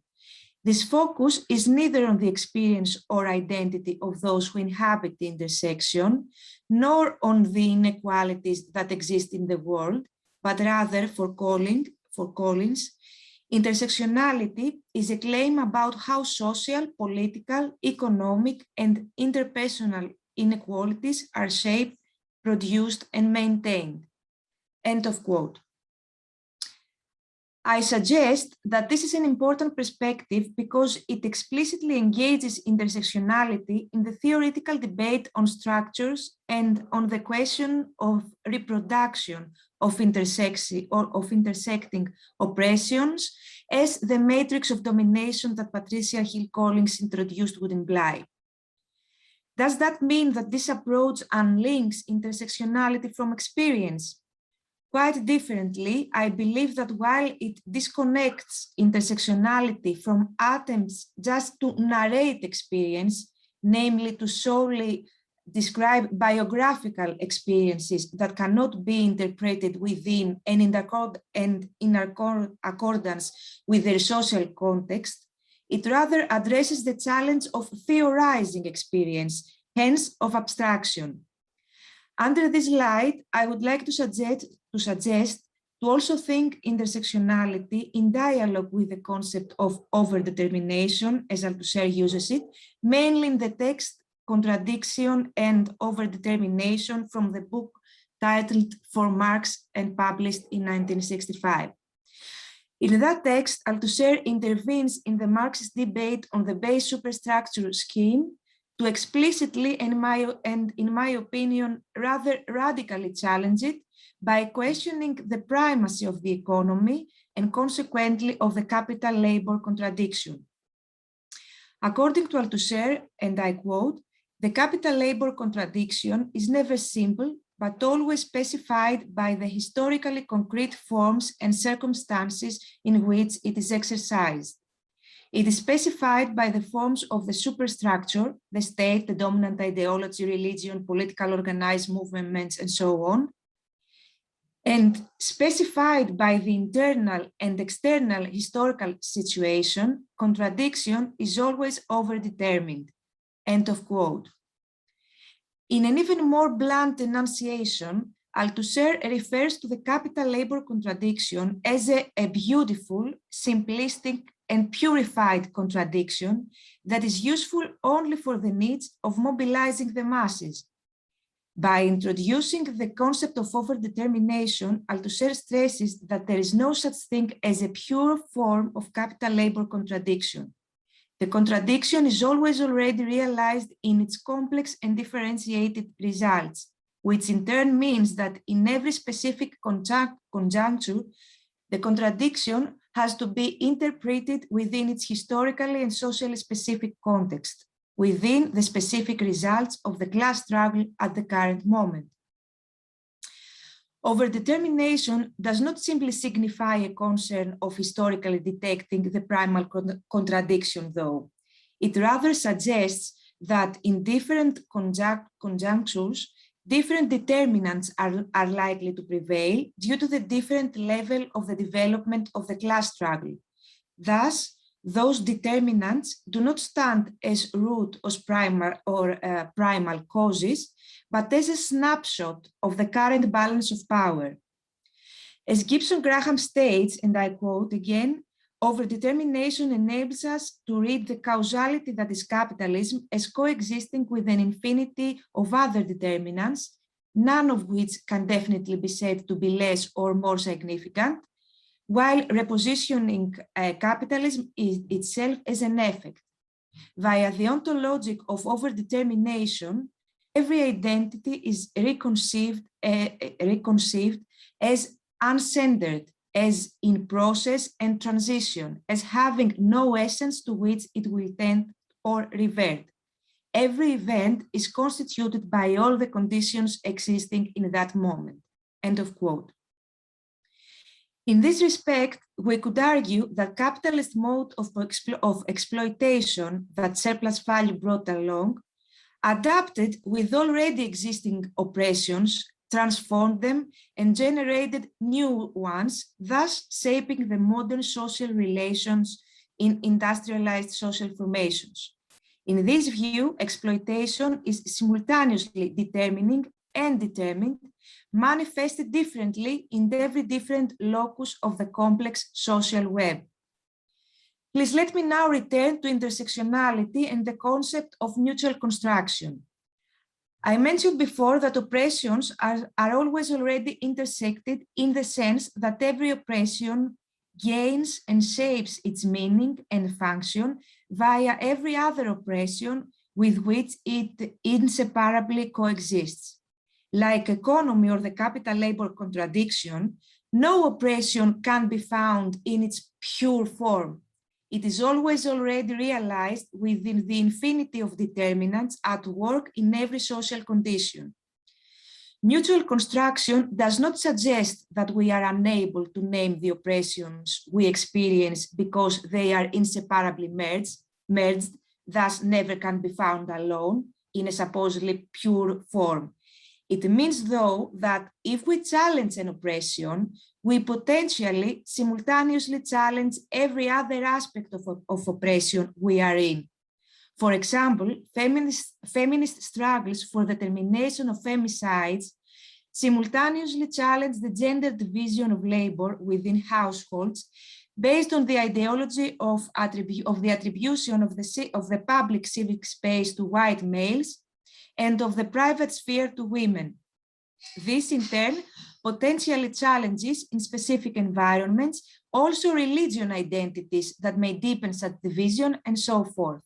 This focus is neither on the experience or identity of those who inhabit the intersection, nor on the inequalities that exist in the world, but rather for Collins, intersectionality is a claim about how social, political, economic, and interpersonal inequalities are shaped, produced, and maintained." End of quote. I suggest that this is an important perspective because it explicitly engages intersectionality in the theoretical debate on structures and on the question of reproduction of intersecting oppressions as the matrix of domination that Patricia Hill Collins introduced would imply. Does that mean that this approach unlinks intersectionality from experience? Quite differently, I believe that while it disconnects intersectionality from attempts just to narrate experience, namely to solely describe biographical experiences that cannot be interpreted within and in accordance with their social context, it rather addresses the challenge of theorizing experience, hence of abstraction. Under this light, I would like to suggest to also think intersectionality in dialogue with the concept of overdetermination, as Althusser uses it, mainly in the text Contradiction and Overdetermination from the book titled For Marx and published in 1965. In that text, Althusser intervenes in the Marxist debate on the base superstructure scheme to explicitly, and in my opinion, rather radically challenge it by questioning the primacy of the economy and consequently of the capital-labor contradiction. According to Althusser, and I quote, "The capital-labor contradiction is never simple, but always specified by the historically concrete forms and circumstances in which it is exercised. It is specified by the forms of the superstructure, the state, the dominant ideology, religion, political organized movements, and so on, and specified by the internal and external historical situation. Contradiction is always overdetermined." End of quote. In an even more blunt enunciation, Althusser refers to the capital-labor contradiction as a beautiful, simplistic, and purified contradiction that is useful only for the needs of mobilizing the masses. By introducing the concept of overdetermination, Althusser stresses that there is no such thing as a pure form of capital-labor contradiction. The contradiction is always already realized in its complex and differentiated results, which in turn means that in every specific conjuncture, the contradiction has to be interpreted within its historically and socially specific context, within the specific results of the class struggle at the current moment. Overdetermination does not simply signify a concern of historically detecting the primal contradiction, though. It rather suggests that in different conjunctures, different determinants are likely to prevail due to the different level of the development of the class struggle. Thus, those determinants do not stand as root or primal causes, but as a snapshot of the current balance of power. As Gibson Graham states, and I quote again, overdetermination enables us to read the causality that is capitalism as coexisting with an infinity of other determinants, none of which can definitely be said to be less or more significant, while repositioning capitalism is itself as an effect. Via the ontologic of overdetermination, every identity is reconceived as uncentered, as in process and transition, as having no essence to which it will tend or revert. Every event is constituted by all the conditions existing in that moment. End of quote. In this respect, we could argue that capitalist mode of exploitation that surplus value brought along adapted with already existing oppressions, transformed them, and generated new ones, thus shaping the modern social relations in industrialized social formations. In this view, exploitation is simultaneously determining and determined, manifested differently in every different locus of the complex social web. Please let me now return to intersectionality and the concept of mutual construction. I mentioned before that oppressions are always already intersected in the sense that every oppression gains and shapes its meaning and function via every other oppression with which it inseparably coexists. Like economy or the capital-labor contradiction, no oppression can be found in its pure form. It is always already realized within the infinity of determinants at work in every social condition. Mutual construction does not suggest that we are unable to name the oppressions we experience because they are inseparably merged, thus never can be found alone in a supposedly pure form. It means, though, that if we challenge an oppression, we potentially simultaneously challenge every other aspect of oppression we are in. For example, feminist struggles for the termination of femicides simultaneously challenge the gender division of labor within households based on the ideology of the attribution of the public civic space to white males and of the private sphere to women. This, in turn, potentially challenges in specific environments also religion identities that may deepen such division and so forth.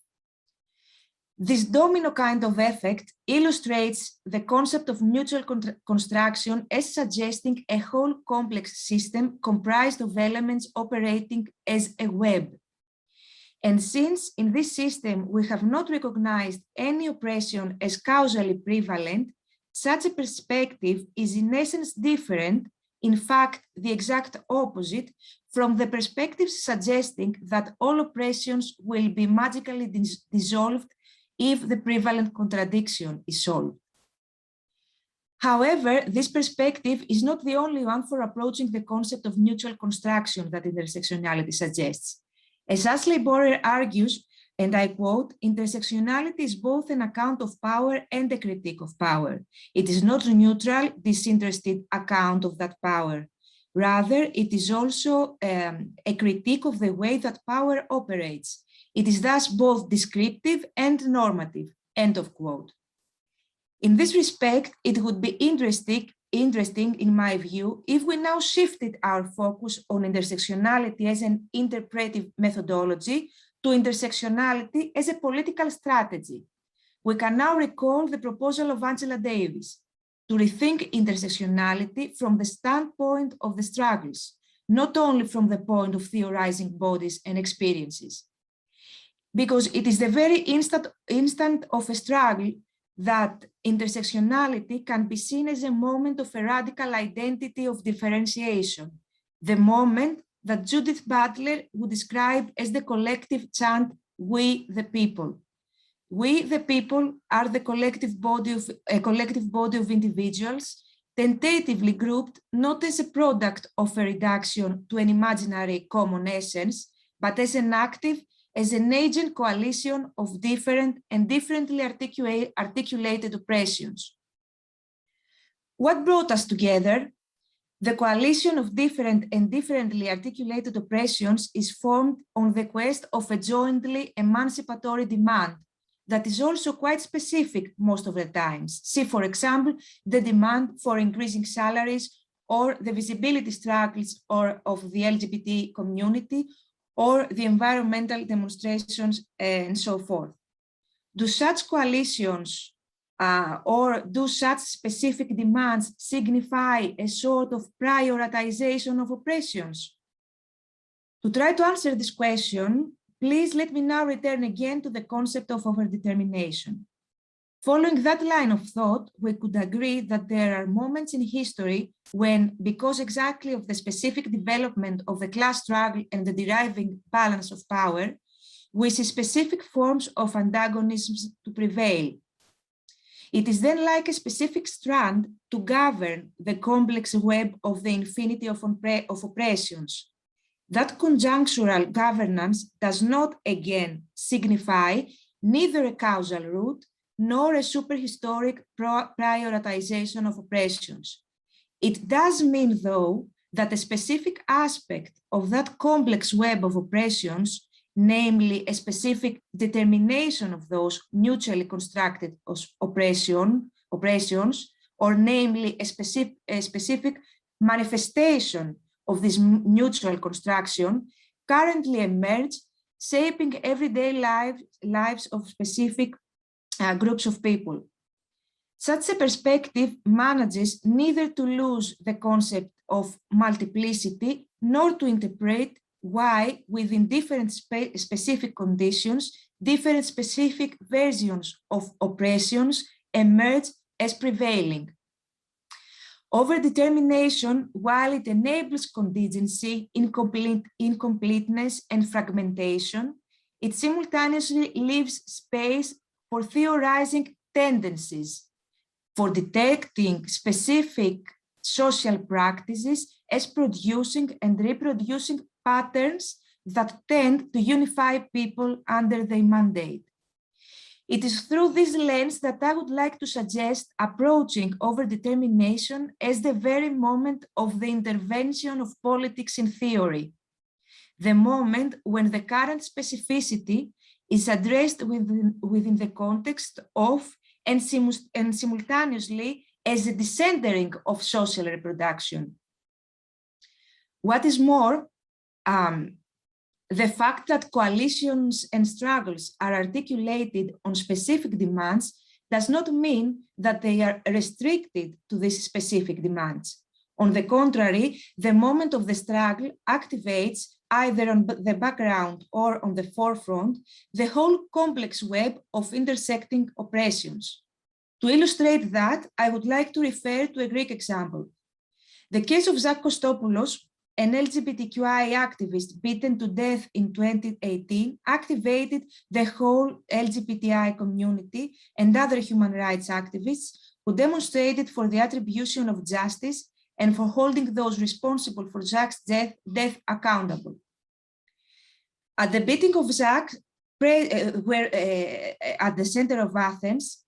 This domino kind of effect illustrates the concept of mutual construction as suggesting a whole complex system comprised of elements operating as a web. And since in this system we have not recognized any oppression as causally prevalent, such a perspective is in essence different, in fact, the exact opposite, from the perspective suggesting that all oppressions will be magically dissolved if the prevalent contradiction is solved. However, this perspective is not the only one for approaching the concept of mutual construction that intersectionality suggests. As Ashley Borer argues, and I quote, intersectionality is both an account of power and a critique of power. It is not a neutral, disinterested account of that power. Rather, it is also a critique of the way that power operates. It is thus both descriptive and normative, end of quote. In this respect, it would be interesting, in my view, if we now shifted our focus on intersectionality as an interpretive methodology to intersectionality as a political strategy. We can now recall the proposal of Angela Davis to rethink intersectionality from the standpoint of the struggles, not only from the point of theorizing bodies and experiences. Because it is the very instant of a struggle that intersectionality can be seen as a moment of a radical identity of differentiation, the moment that Judith Butler would describe as the collective chant, "We the people." We the people are a collective body of individuals, tentatively grouped not as a product of a reduction to an imaginary common essence, but as an active, as an agent coalition of different and differently articulated oppressions. What brought us together? The coalition of different and differently articulated oppressions is formed on the quest of a jointly emancipatory demand that is also quite specific most of the times. See, for example, the demand for increasing salaries or the visibility struggles of the LGBT community or the environmental demonstrations and so forth. Do such coalitions or do such specific demands signify a sort of prioritization of oppressions? To try to answer this question, please let me now return again to the concept of overdetermination. Following that line of thought, we could agree that there are moments in history when, because exactly of the specific development of the class struggle and the deriving balance of power, we see specific forms of antagonisms to prevail. It is then like a specific strand to govern the complex web of the infinity of oppressions. That conjunctural governance does not again signify neither a causal root nor a superhistoric prioritization of oppressions. It does mean, though, that a specific aspect of that complex web of oppressions, namely a specific determination of those mutually constructed oppressions, or namely a specific manifestation of this mutual construction, currently emerge, shaping everyday lives of specific groups of people. Such a perspective manages neither to lose the concept of multiplicity nor to interpret why, within different specific conditions, different specific versions of oppressions emerge as prevailing. Overdetermination, while it enables contingency, incompleteness, and fragmentation, it simultaneously leaves space for theorizing tendencies, for detecting specific social practices as producing and reproducing patterns that tend to unify people under their mandate. It is through this lens that I would like to suggest approaching overdetermination as the very moment of the intervention of politics in theory, the moment when the current specificity is addressed within the context of and simultaneously as a decentering of social reproduction. What is more, the fact that coalitions and struggles are articulated on specific demands does not mean that they are restricted to these specific demands. On the contrary, the moment of the struggle activates, either on the background or on the forefront, the whole complex web of intersecting oppressions. To illustrate that, I would like to refer to a Greek example. The case of Zach Kostopoulos, an LGBTQI activist beaten to death in 2018, activated the whole LGBTI community and other human rights activists who demonstrated for the attribution of justice and for holding those responsible for Zach's death accountable. At the beating of Zach, at the center of Athens,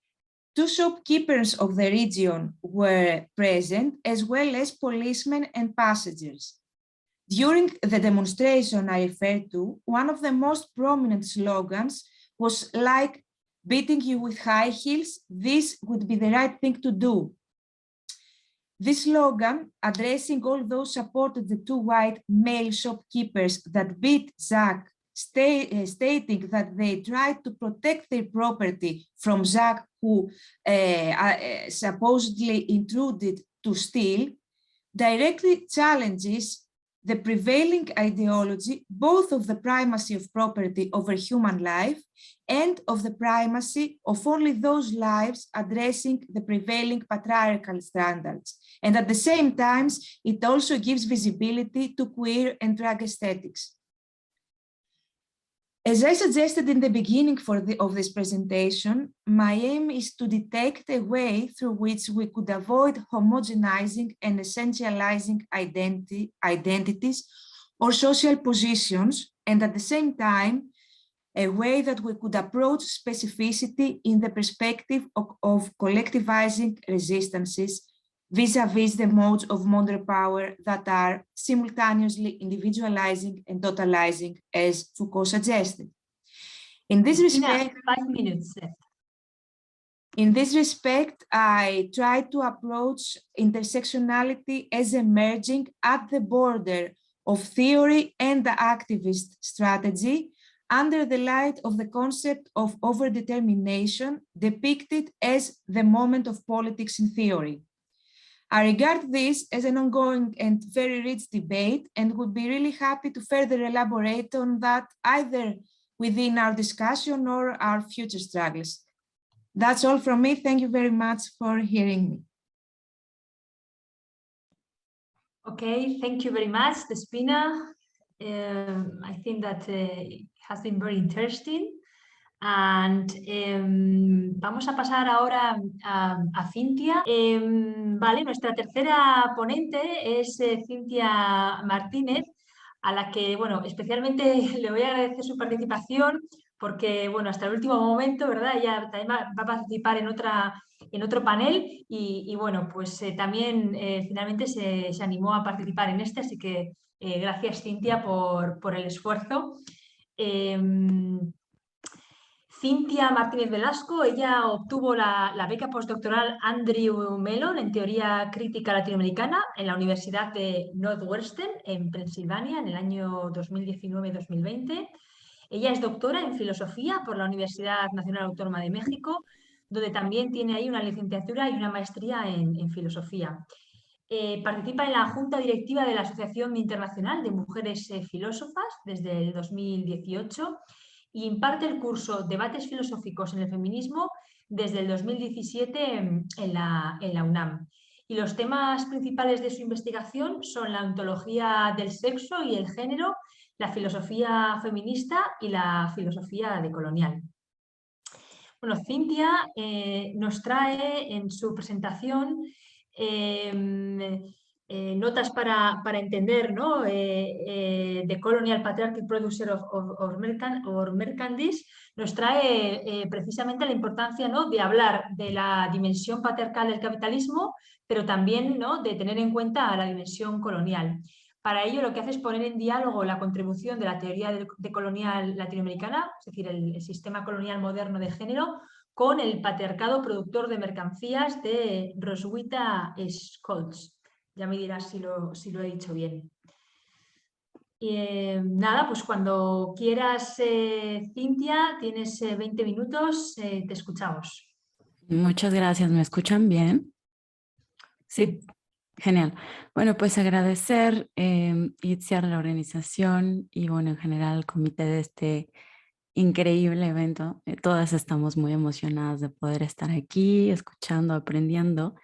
2 shopkeepers of the region were present, as well as policemen and passengers. During the demonstration I referred to, one of the most prominent slogans was like, "Beating you with high heels, this would be the right thing to do." This slogan, addressing all those supported the 2 white male shopkeepers that beat Zach, stating that they tried to protect their property from Zach, who supposedly intruded to steal, directly challenges the prevailing ideology both of the primacy of property over human life and of the primacy of only those lives addressing the prevailing patriarchal standards. And at the same time, it also gives visibility to queer and drag aesthetics. As I suggested in the beginning of this presentation, my aim is to detect a way through which we could avoid homogenizing and essentializing identities or social positions, and at the same time, a way that we could approach specificity in the perspective of collectivizing resistances, vis-a-vis the modes of modern power that are simultaneously individualizing and totalizing, as Foucault suggested. In this respect, 5 minutes left. In this respect, I try to approach intersectionality as emerging at the border of theory and the activist strategy under the light of the concept of overdetermination depicted as the moment of politics in theory. I regard this as an ongoing and very rich debate and would be really happy to further elaborate on that either within our discussion or our future struggles. That's all from me. Thank you very much for hearing me. Okay, thank you very much, Despina. I think that it has been very interesting. And vamos a pasar ahora a Cintia. Vale, nuestra tercera ponente es Cintia Martínez, a la que, bueno, especialmente le voy a agradecer su participación porque, bueno, hasta el último momento, ¿verdad? Ella también va a participar en otro panel y bueno, pues también finalmente se animó a participar en este, así que gracias, Cintia, por el esfuerzo. Cintia Martínez Velasco, ella obtuvo la beca postdoctoral Andrew Mellon en teoría crítica latinoamericana en la Universidad de Northwestern en Pensilvania en el año 2019-2020. Ella es doctora en filosofía por la Universidad Nacional Autónoma de México, donde también tiene ahí una licenciatura y una maestría en filosofía. Participa en la Junta Directiva de la Asociación Internacional de Mujeres Filósofas desde el 2018 y imparte el curso Debates Filosóficos en el Feminismo desde el 2017 en la UNAM. Y los temas principales de su investigación son la ontología del sexo y el género, la filosofía feminista y la filosofía decolonial. Bueno, Cintia nos trae en su presentación notas para entender, ¿no? The Colonial Patriarchal Producer of Merchandise, nos trae precisamente la importancia, ¿no?, de hablar de la dimensión patriarcal del capitalismo, pero también, ¿no?, de tener en cuenta la dimensión colonial. Para ello lo que hace es poner en diálogo la contribución de la teoría decolonial latinoamericana, es decir, el sistema colonial moderno de género, con el patriarcado productor de mercancías de Roswitha Scholz. Ya me dirás si lo he dicho bien. Nada, pues cuando quieras, Cintia, tienes 20 minutos, te escuchamos. Muchas gracias, ¿me escuchan bien? Sí, genial. Bueno, pues agradecer Itziar, la organización y bueno, en general el comité de este increíble evento. Todas estamos muy emocionadas de poder estar aquí, escuchando, aprendiendo.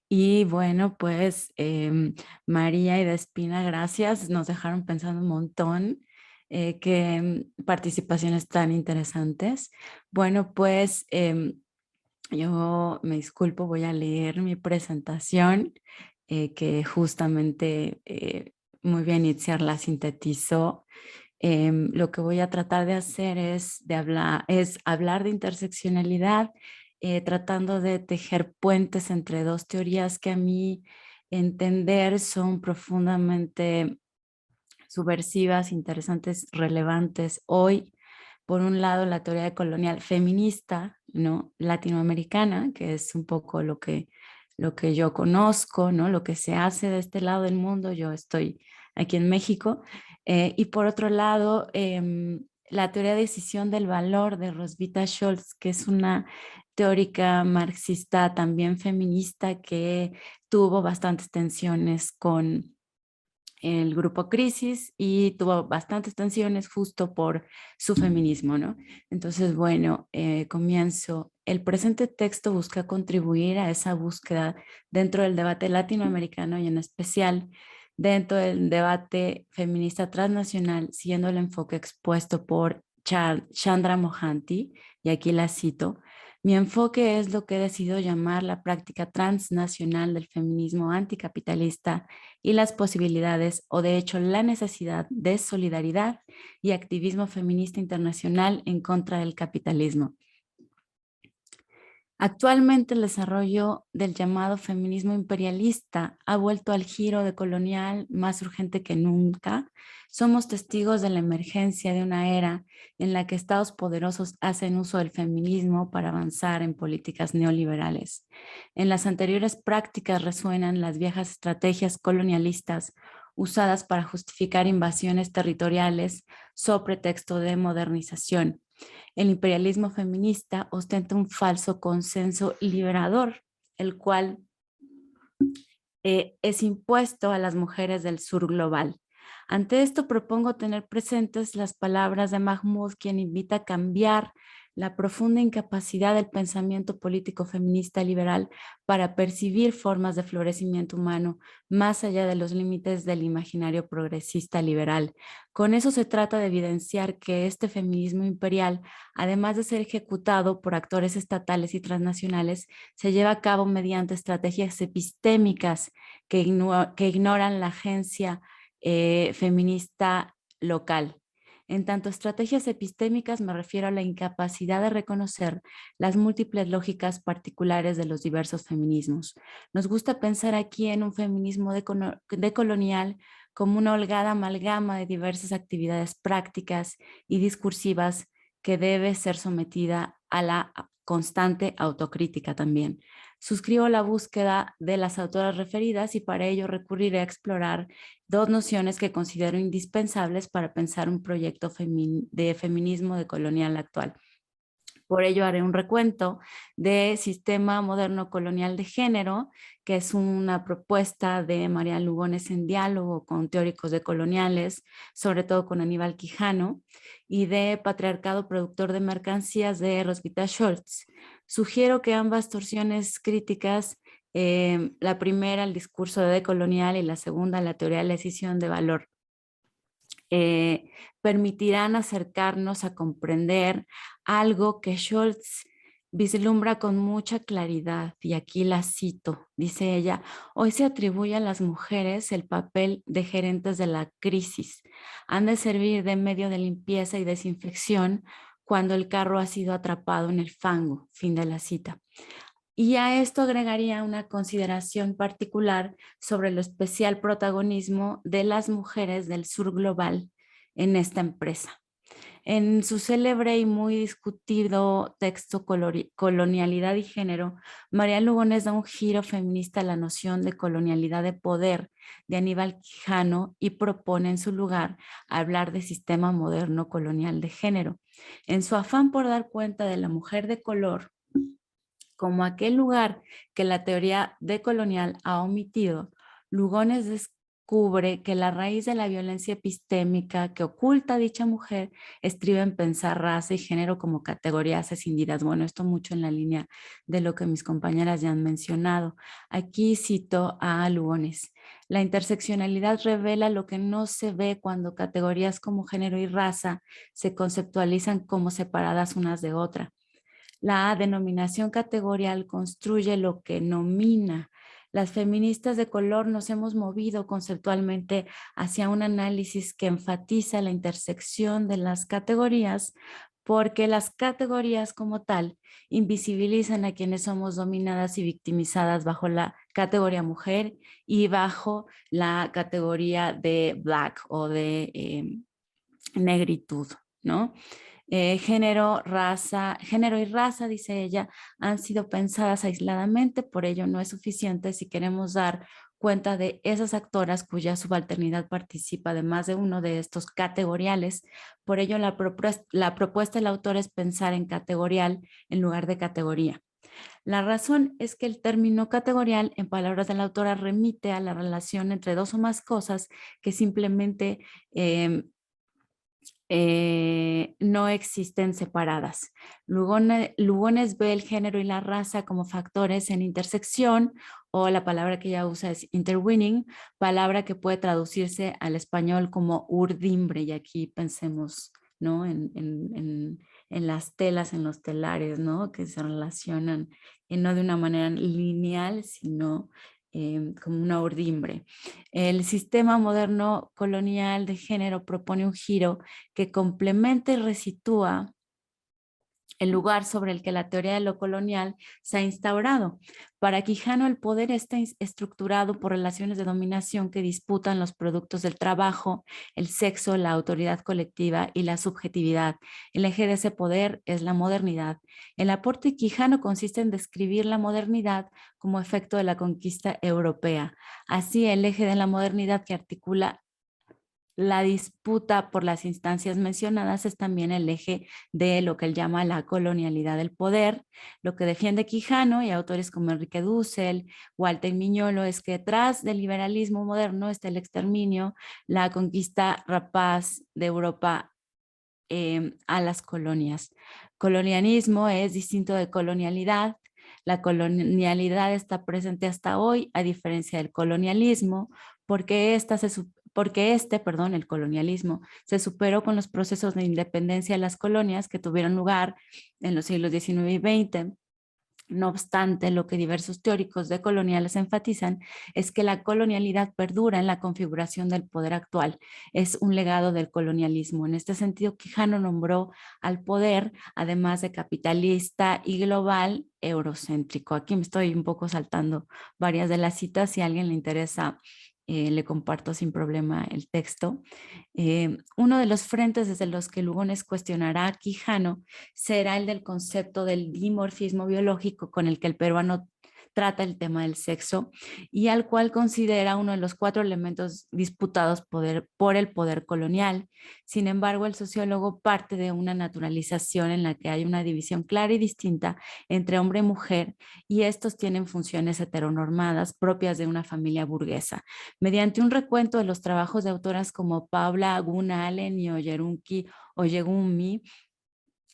Y bueno, pues María y Despina, gracias. Nos dejaron pensando un montón. Qué participaciones tan interesantes. Bueno, pues yo me disculpo, voy a leer mi presentación que justamente muy bien Itziar la sintetizó. Lo que voy a tratar de hacer es hablar de interseccionalidad, tratando de tejer puentes entre dos teorías que a mi entender son profundamente subversivas, interesantes, relevantes hoy. Por un lado, la teoría colonial feminista, ¿no?, latinoamericana, que es un poco lo que yo conozco, ¿no?, lo que se hace de este lado del mundo. Yo estoy aquí en México. Y por otro lado, la teoría de decisión del valor de Roswitha Scholz, que es una teórica marxista también feminista que tuvo bastantes tensiones con el grupo Crisis y tuvo bastantes tensiones justo por su feminismo, ¿no? Entonces, bueno, comienzo. El presente texto busca contribuir a esa búsqueda dentro del debate latinoamericano y en especial dentro del debate feminista transnacional, siguiendo el enfoque expuesto por Chandra Mohanty, y aquí la cito: mi enfoque es lo que he decidido llamar la práctica transnacional del feminismo anticapitalista y las posibilidades, o de hecho la necesidad de solidaridad y activismo feminista internacional en contra del capitalismo. Actualmente el desarrollo del llamado feminismo imperialista ha vuelto al giro decolonial más urgente que nunca. Somos testigos de la emergencia de una era en la que estados poderosos hacen uso del feminismo para avanzar en políticas neoliberales. En las anteriores prácticas resuenan las viejas estrategias colonialistas usadas para justificar invasiones territoriales sobre pretexto de modernización. El imperialismo feminista ostenta un falso consenso liberador, el cual es impuesto a las mujeres del sur global. Ante esto propongo tener presentes las palabras de Mahmoud, quien invita a cambiar la profunda incapacidad del pensamiento político feminista liberal para percibir formas de florecimiento humano más allá de los límites del imaginario progresista liberal. Con eso se trata de evidenciar que este feminismo imperial, además de ser ejecutado por actores estatales y transnacionales, se lleva a cabo mediante estrategias epistémicas que ignoran la agencia feminista local. En tanto estrategias epistémicas me refiero a la incapacidad de reconocer las múltiples lógicas particulares de los diversos feminismos. Nos gusta pensar aquí en un feminismo decolonial como una holgada amalgama de diversas actividades prácticas y discursivas que debe ser sometida a la constante autocrítica también. Suscribo la búsqueda de las autoras referidas y para ello recurriré a explorar dos nociones que considero indispensables para pensar un proyecto de feminismo decolonial actual. Por ello haré un recuento de Sistema Moderno Colonial de Género, que es una propuesta de María Lugones en diálogo con teóricos decoloniales, sobre todo con Aníbal Quijano, y de Patriarcado Productor de Mercancías de Roswitha Scholz. Sugiero que ambas torsiones críticas, la primera el discurso decolonial y la segunda la teoría de la decisión de valor, permitirán acercarnos a comprender algo que Scholz vislumbra con mucha claridad, y aquí la cito, dice ella: hoy se atribuye a las mujeres el papel de gerentes de la crisis. Han de servir de medio de limpieza y desinfección cuando el carro ha sido atrapado en el fango. Fin de la cita. Y a esto agregaría una consideración particular sobre el especial protagonismo de las mujeres del sur global en esta empresa. En su célebre y muy discutido texto Colonialidad y Género, María Lugones da un giro feminista a la noción de colonialidad de poder de Aníbal Quijano y propone en su lugar hablar de sistema moderno colonial de género. En su afán por dar cuenta de la mujer de color como aquel lugar que la teoría decolonial ha omitido, Lugones descubre que la raíz de la violencia epistémica que oculta a dicha mujer estriba en pensar raza y género como categorías escindidas. Bueno, esto mucho en la línea de lo que mis compañeras ya han mencionado. Aquí cito a Lugones: la interseccionalidad revela lo que no se ve cuando categorías como género y raza se conceptualizan como separadas unas de otra. La denominación categorial construye lo que nomina. Las feministas de color nos hemos movido conceptualmente hacia un análisis que enfatiza la intersección de las categorías, porque las categorías como tal invisibilizan a quienes somos dominadas y victimizadas bajo la categoría mujer y bajo la categoría de black o de negritud, ¿no? Género y raza, dice ella, han sido pensadas aisladamente, por ello no es suficiente si queremos dar cuenta de esas actoras cuya subalternidad participa de más de uno de estos categoriales. Por ello la propuesta del autor es pensar en categorial en lugar de categoría. La razón es que el término categorial, en palabras de la autora, remite a la relación entre dos o más cosas que simplemente no existen separadas. Lugones ve el género y la raza como factores en intersección, o la palabra que ella usa es interweaving, palabra que puede traducirse al español como urdimbre, y aquí pensemos, ¿no? en las telas, en los telares, ¿no? Que se relacionan no de una manera lineal, sino como una urdimbre. El sistema moderno colonial de género propone un giro que complementa y resitúa el lugar sobre el que la teoría de lo colonial se ha instaurado. Para Quijano, el poder está estructurado por relaciones de dominación que disputan los productos del trabajo, el sexo, la autoridad colectiva y la subjetividad. El eje de ese poder es la modernidad. El aporte quijano consiste en describir la modernidad como efecto de la conquista europea. Así, el eje de la modernidad que articula la disputa por las instancias mencionadas es también el eje de lo que él llama la colonialidad del poder. Lo que defiende Quijano y autores como Enrique Dussel, Walter Miñolo, es que detrás del liberalismo moderno está el exterminio, la conquista rapaz de Europa a las colonias. Colonialismo es distinto de colonialidad. La colonialidad está presente hasta hoy, a diferencia del colonialismo, porque el colonialismo se superó con los procesos de independencia de las colonias que tuvieron lugar en los siglos XIX y XX. No obstante, lo que diversos teóricos decoloniales enfatizan es que la colonialidad perdura en la configuración del poder actual. Es un legado del colonialismo. En este sentido, Quijano nombró al poder, además de capitalista y global, eurocéntrico. Aquí me estoy un poco saltando varias de las citas. Si a alguien le interesa, le comparto sin problema el texto. Uno de los frentes desde los que Lugones cuestionará a Quijano será el del concepto del dimorfismo biológico con el que el peruano trata el tema del sexo y al cual considera uno de los 4 elementos disputados por el poder colonial. Sin embargo, el sociólogo parte de una naturalización en la que hay una división clara y distinta entre hombre y mujer y estos tienen funciones heteronormadas propias de una familia burguesa. Mediante un recuento de los trabajos de autoras como Paula Gunn Allen y Oyegumi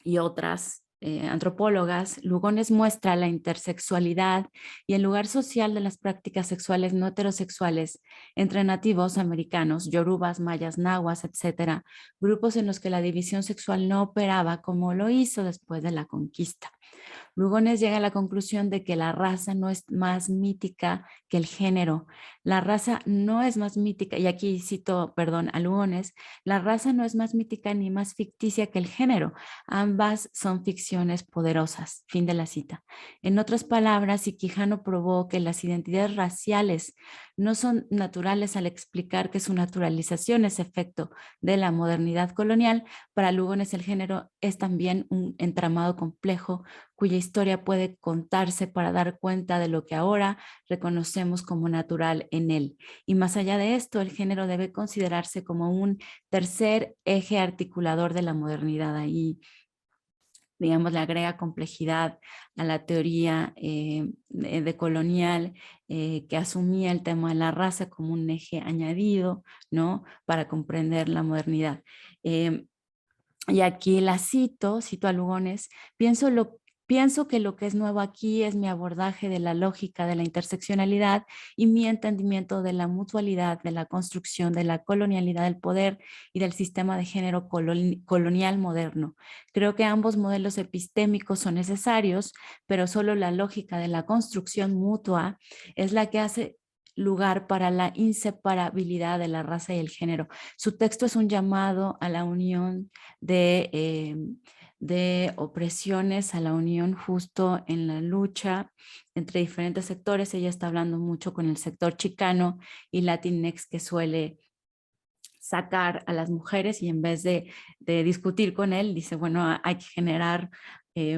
y otras antropólogas, Lugones muestra la intersexualidad y el lugar social de las prácticas sexuales no heterosexuales entre nativos americanos, yorubas, mayas, nahuas, etcétera, grupos en los que la división sexual no operaba como lo hizo después de la conquista. Lugones llega a la conclusión de que la raza no es más mítica que el género. La raza no es más mítica, y aquí cito, perdón, a Lugones, la raza no es más mítica ni más ficticia que el género. Ambas son ficciones poderosas. Fin de la cita. En otras palabras, si Quijano probó que las identidades raciales no son naturales al explicar que su naturalización es efecto de la modernidad colonial, para Lugones el género es también un entramado complejo cuya historia puede contarse para dar cuenta de lo que ahora reconocemos como natural en él. Y más allá de esto, el género debe considerarse como un tercer eje articulador de la modernidad. Ahí, digamos, le agrega complejidad a la teoría decolonial que asumía el tema de la raza como un eje añadido, ¿no?, para comprender la modernidad. Y aquí la cito a Lugones, pienso que lo que es nuevo aquí es mi abordaje de la lógica de la interseccionalidad y mi entendimiento de la mutualidad, de la construcción, de la colonialidad del poder y del sistema de género colonial moderno. Creo que ambos modelos epistémicos son necesarios, pero solo la lógica de la construcción mutua es la que hace lugar para la inseparabilidad de la raza y el género. Su texto es un llamado a la unión de opresiones, a la unión justo en la lucha entre diferentes sectores. Ella está hablando mucho con el sector chicano y latinx que suele sacar a las mujeres y en vez de discutir con él, dice, bueno, hay que generar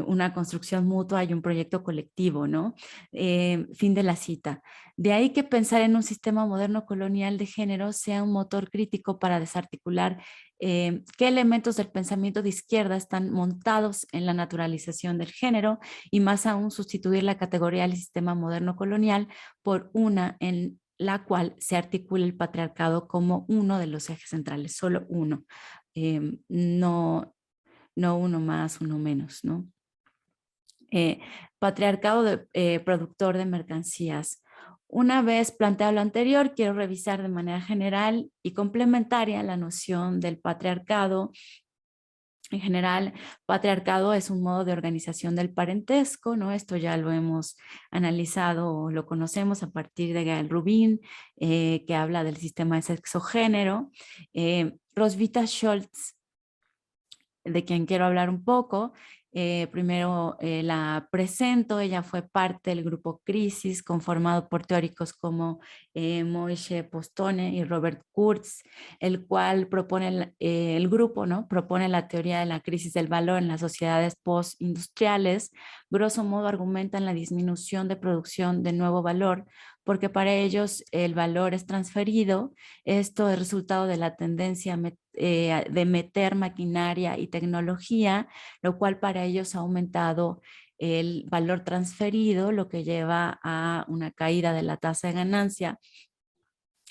una construcción mutua y un proyecto colectivo, ¿no? Fin de la cita. De ahí que pensar en un sistema moderno colonial de género sea un motor crítico para desarticular qué elementos del pensamiento de izquierda están montados en la naturalización del género y más aún sustituir la categoría del sistema moderno colonial por una en la cual se articula el patriarcado como uno de los ejes centrales, solo uno, no uno más, uno menos, ¿no? Patriarcado productor de mercancías. Una vez planteado lo anterior, quiero revisar de manera general y complementaria la noción del patriarcado. En general, patriarcado es un modo de organización del parentesco, ¿no? Esto ya lo hemos analizado o lo conocemos a partir de Gael Rubin, que habla del sistema de sexo-género. Roswitha Scholz, de quien quiero hablar un poco, Primero la presento. Ella fue parte del grupo Crisis, conformado por teóricos como Moishe Postone y Robert Kurz, el cual propone, el grupo, ¿no?, propone la teoría de la crisis del valor en las sociedades postindustriales. Grosso modo argumentan la disminución de producción de nuevo valor, porque para ellos el valor es transferido. Esto es resultado de la tendencia de meter maquinaria y tecnología, lo cual para ellos ha aumentado el valor transferido, lo que lleva a una caída de la tasa de ganancia.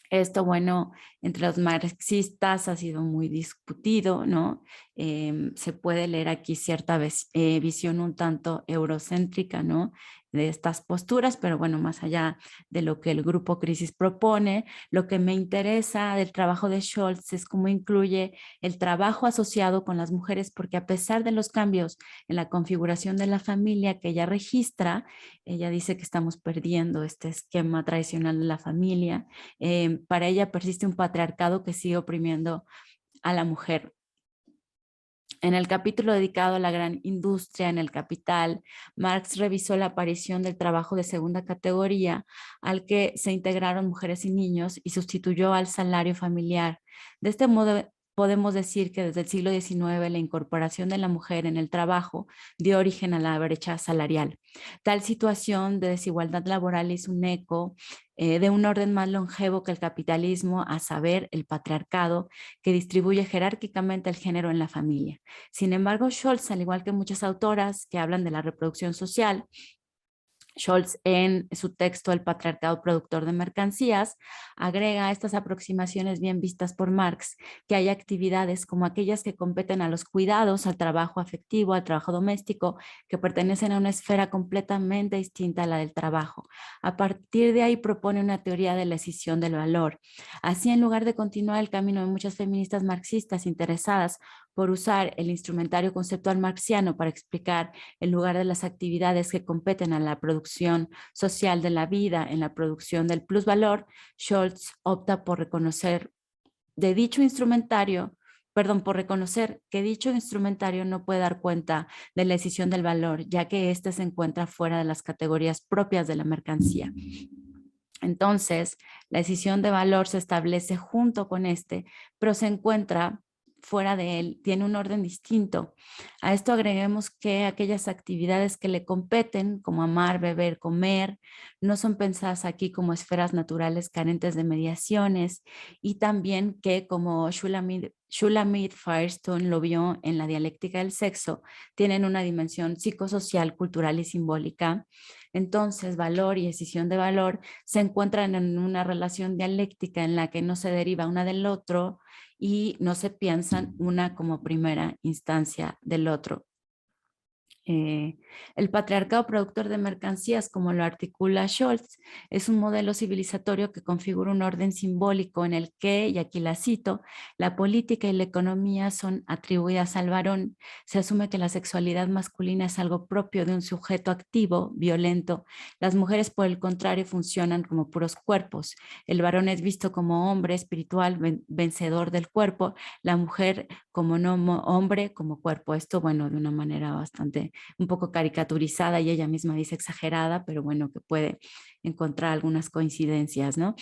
Esto, bueno, entre los marxistas ha sido muy discutido, ¿no? Se puede leer aquí cierta visión un tanto eurocéntrica, ¿no?, de estas posturas, pero bueno, más allá de lo que el grupo Crisis propone, lo que me interesa del trabajo de Scholz es cómo incluye el trabajo asociado con las mujeres, porque a pesar de los cambios en la configuración de la familia que ella registra, ella dice que estamos perdiendo este esquema tradicional de la familia. Para ella persiste un patriarcado que sigue oprimiendo a la mujer. En el capítulo dedicado a la gran industria en el capital, Marx revisó la aparición del trabajo de segunda categoría al que se integraron mujeres y niños y sustituyó al salario familiar. De este modo, podemos decir que desde el siglo XIX la incorporación de la mujer en el trabajo dio origen a la brecha salarial. Tal situación de desigualdad laboral es un eco de un orden más longevo que el capitalismo, a saber, el patriarcado, que distribuye jerárquicamente el género en la familia. Sin embargo, Scholz, al igual que muchas autoras que hablan de la reproducción social, Scholz en su texto El patriarcado productor de mercancías agrega a estas aproximaciones bien vistas por Marx que hay actividades como aquellas que competen a los cuidados, al trabajo afectivo, al trabajo doméstico, que pertenecen a una esfera completamente distinta a la del trabajo. A partir de ahí propone una teoría de la escisión del valor. Así, en lugar de continuar el camino de muchas feministas marxistas interesadas por usar el instrumentario conceptual marxiano para explicar el lugar de las actividades que competen a la producción social de la vida en la producción del plusvalor, Scholz opta por reconocer que dicho instrumentario no puede dar cuenta de la escisión del valor, ya que éste se encuentra fuera de las categorías propias de la mercancía. Entonces, la escisión de valor se establece junto con este, pero se encuentra fuera de él, tiene un orden distinto. A esto agreguemos que aquellas actividades que le competen, como amar, beber, comer, no son pensadas aquí como esferas naturales carentes de mediaciones, y también que, como Shulamit Firestone lo vio en la dialéctica del sexo, tienen una dimensión psicosocial, cultural y simbólica. Entonces, valor y escisión de valor se encuentran en una relación dialéctica en la que no se deriva una del otro y no se piensan una como primera instancia del otro. El patriarcado productor de mercancías, como lo articula Scholz, es un modelo civilizatorio que configura un orden simbólico en el que, y aquí la cito, la política y la economía son atribuidas al varón. Se asume que la sexualidad masculina es algo propio de un sujeto activo, violento. Las mujeres, por el contrario, funcionan como puros cuerpos. El varón es visto como hombre espiritual, vencedor del cuerpo, la mujer como no hombre, como cuerpo. Esto, bueno, de una manera bastante un poco caricaturizada, y ella misma dice exagerada, pero bueno, que puede encontrar algunas coincidencias, ¿no?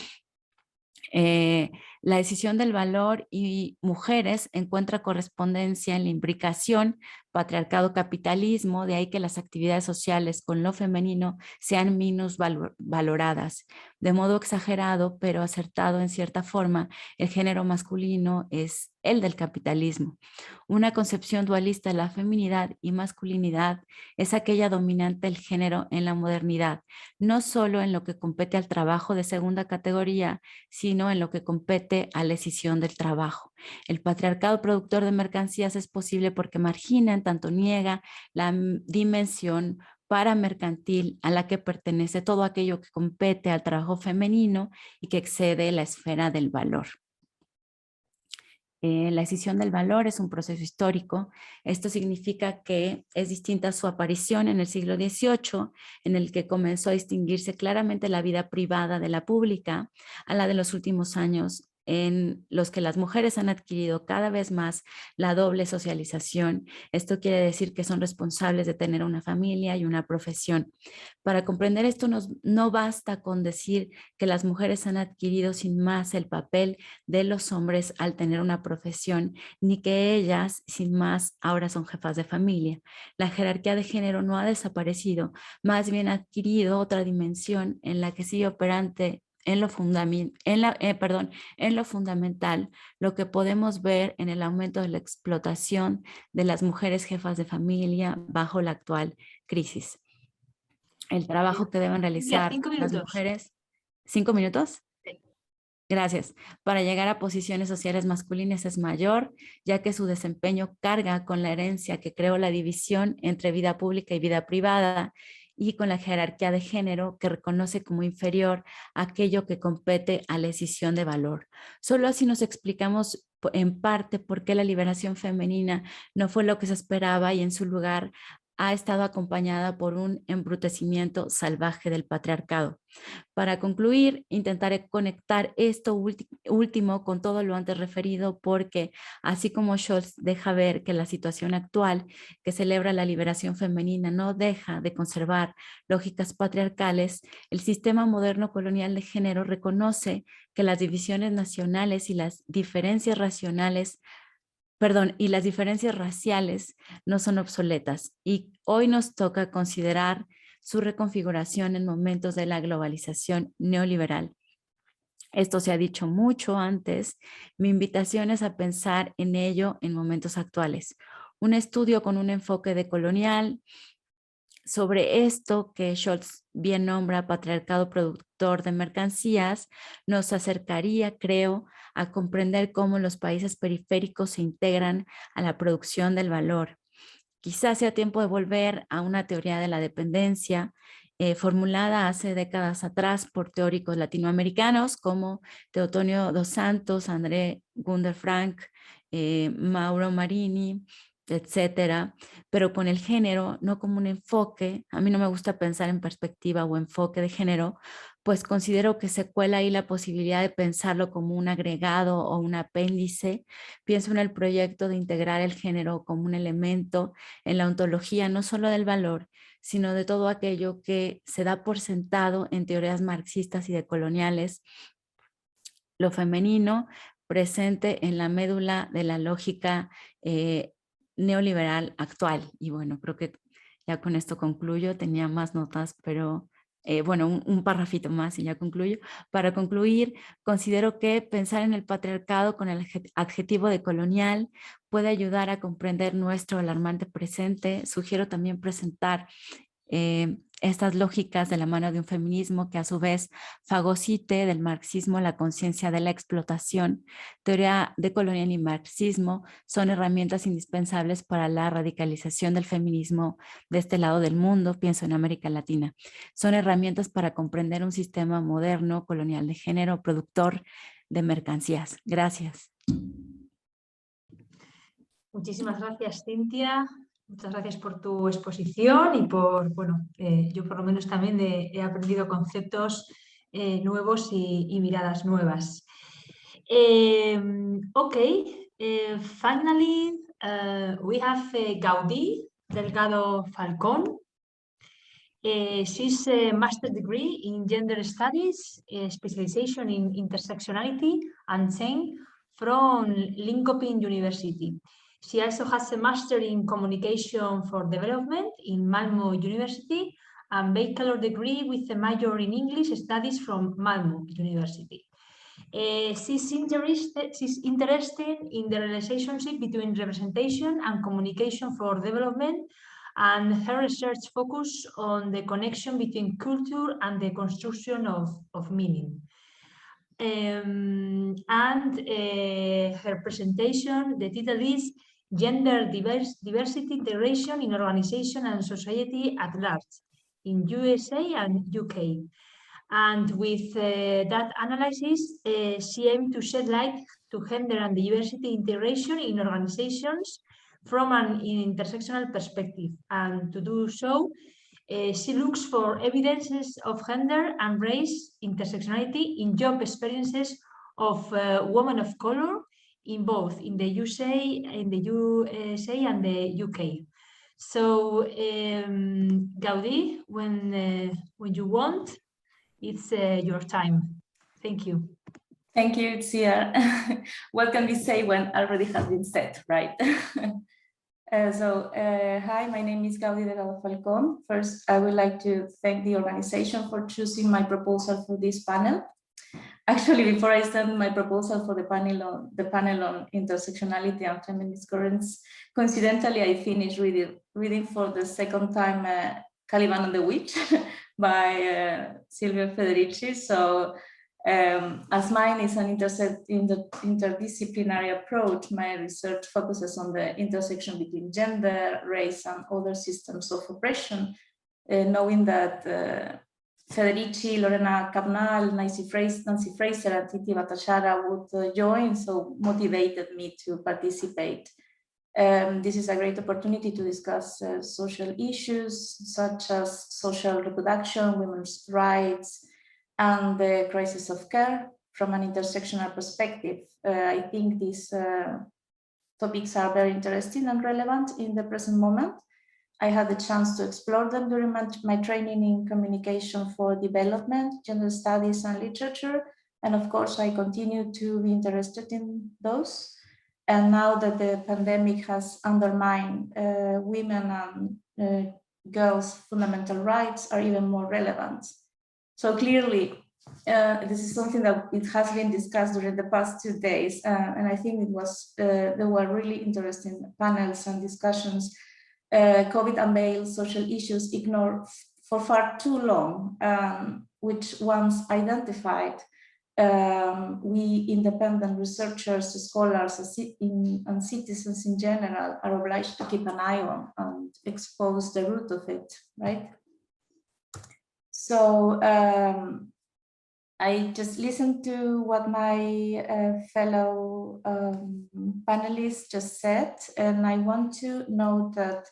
La decisión del valor y mujeres encuentra correspondencia en la imbricación patriarcado-capitalismo, de ahí que las actividades sociales con lo femenino sean menos valoradas. De modo exagerado, pero acertado en cierta forma, el género masculino es el del capitalismo. Una concepción dualista de la feminidad y masculinidad es aquella dominante del género en la modernidad, no solo en lo que compete al trabajo de segunda categoría, sino en lo que compete a la escisión del trabajo. El patriarcado productor de mercancías es posible porque margina, en tanto niega, la dimensión paramercantil a la que pertenece todo aquello que compete al trabajo femenino y que excede la esfera del valor. La escisión del valor es un proceso histórico. Esto significa que es distinta su aparición en el siglo XVIII, en el que comenzó a distinguirse claramente la vida privada de la pública, a la de los últimos años en los que las mujeres han adquirido cada vez más la doble socialización. Esto quiere decir que son responsables de tener una familia y una profesión. Para comprender esto no basta con decir que las mujeres han adquirido sin más el papel de los hombres al tener una profesión, ni que ellas sin más ahora son jefas de familia. La jerarquía de género no ha desaparecido, más bien ha adquirido otra dimensión en la que sigue operante en lo fundamental, lo que podemos ver en el aumento de la explotación de las mujeres jefas de familia bajo la actual crisis. El trabajo que deben realizar las mujeres. 5 minutos. Gracias. Para llegar a posiciones sociales masculinas es mayor, ya que su desempeño carga con la herencia que creó la división entre vida pública y vida privada, y con la jerarquía de género que reconoce como inferior aquello que compete a la decisión de valor. Solo así nos explicamos en parte por qué la liberación femenina no fue lo que se esperaba y en su lugar ha estado acompañada por un embrutecimiento salvaje del patriarcado. Para concluir, intentaré conectar esto último con todo lo antes referido, porque así como Scholz deja ver que la situación actual que celebra la liberación femenina no deja de conservar lógicas patriarcales, el sistema moderno colonial de género reconoce que las divisiones nacionales y las diferencias raciales no son obsoletas, y hoy nos toca considerar su reconfiguración en momentos de la globalización neoliberal. Esto se ha dicho mucho antes. Mi invitación es a pensar en ello en momentos actuales. Un estudio con un enfoque decolonial sobre esto que Scholz bien nombra patriarcado productor de mercancías, nos acercaría, creo, a comprender cómo los países periféricos se integran a la producción del valor. Quizás sea tiempo de volver a una teoría de la dependencia formulada hace décadas atrás por teóricos latinoamericanos como Teotonio dos Santos, André Gunder Frank, Mauro Marini, etcétera, pero con el género no como un enfoque. A mí no me gusta pensar en perspectiva o enfoque de género, pues considero que se cuela ahí la posibilidad de pensarlo como un agregado o un apéndice. Pienso en el proyecto de integrar el género como un elemento en la ontología no solo del valor, sino de todo aquello que se da por sentado en teorías marxistas y decoloniales. Lo femenino presente en la médula de la lógica neoliberal actual. Y bueno, creo que ya con esto concluyo. Tenía más notas, pero bueno, un parrafito más y ya concluyo. Para concluir, considero que pensar en el patriarcado con el adjetivo de colonial puede ayudar a comprender nuestro alarmante presente. Sugiero también presentar estas lógicas de la mano de un feminismo que a su vez fagocite del marxismo la conciencia de la explotación. Teoría de colonial y marxismo son herramientas indispensables para la radicalización del feminismo de este lado del mundo, pienso en América Latina. Son herramientas para comprender un sistema moderno, colonial de género, productor de mercancías. Gracias. Muchísimas gracias, Cintia. Muchas gracias por tu exposición y por, bueno, yo por lo menos también he aprendido conceptos nuevos y miradas nuevas. Finally, we have Gaudí Delgado Falcón. She's a master's degree in gender studies, specialization in intersectionality and change from Linköping University. She also has a master in communication for development in Malmö University and bachelor degree with a major in English studies from Malmö University. She's interested in the relationship between representation and communication for development, and her research focus on the connection between culture and the construction of meaning. Her presentation, the title is Gender Diversity Integration in Organization and Society at Large in USA and UK. And with that analysis, she aimed to shed light to gender and diversity integration in organizations from an intersectional perspective. And to do so, she looks for evidences of gender and race intersectionality in job experiences of women of color in both in the USA and the UK. So Gaudí, when you want, it's your time. Thank you. Thank you, Itziar. What can we say when already has been said, right? Hi, my name is Gaudí Delgado Falcón. First, I would like to thank the organization for choosing my proposal for this panel. Actually, before I sent my proposal for the panel on intersectionality and feminist currents, coincidentally, I finished reading for the second time Caliban and the Witch by Silvia Federici. So as mine is an interdisciplinary approach, my research focuses on the intersection between gender, race, and other systems of oppression, knowing that Federici, Lorena Cabnal, Nancy Fraser, and Titi Bhattacharya would join, so motivated me to participate. This is a great opportunity to discuss social issues such as social reproduction, women's rights, and the crisis of care from an intersectional perspective. I think these topics are very interesting and relevant in the present moment. I had the chance to explore them during my training in communication for development, gender studies, and literature. And of course, I continue to be interested in those. And now that the pandemic has undermined women and girls' fundamental rights are even more relevant. So clearly, this is something that it has been discussed during the past 2 days. And I think there were really interesting panels and discussions. COVID unveiled social issues ignored for far too long, which once identified, we independent researchers, scholars, and citizens in general are obliged to keep an eye on and expose the root of it, right? So I just listened to what my fellow panelists just said, and I want to note that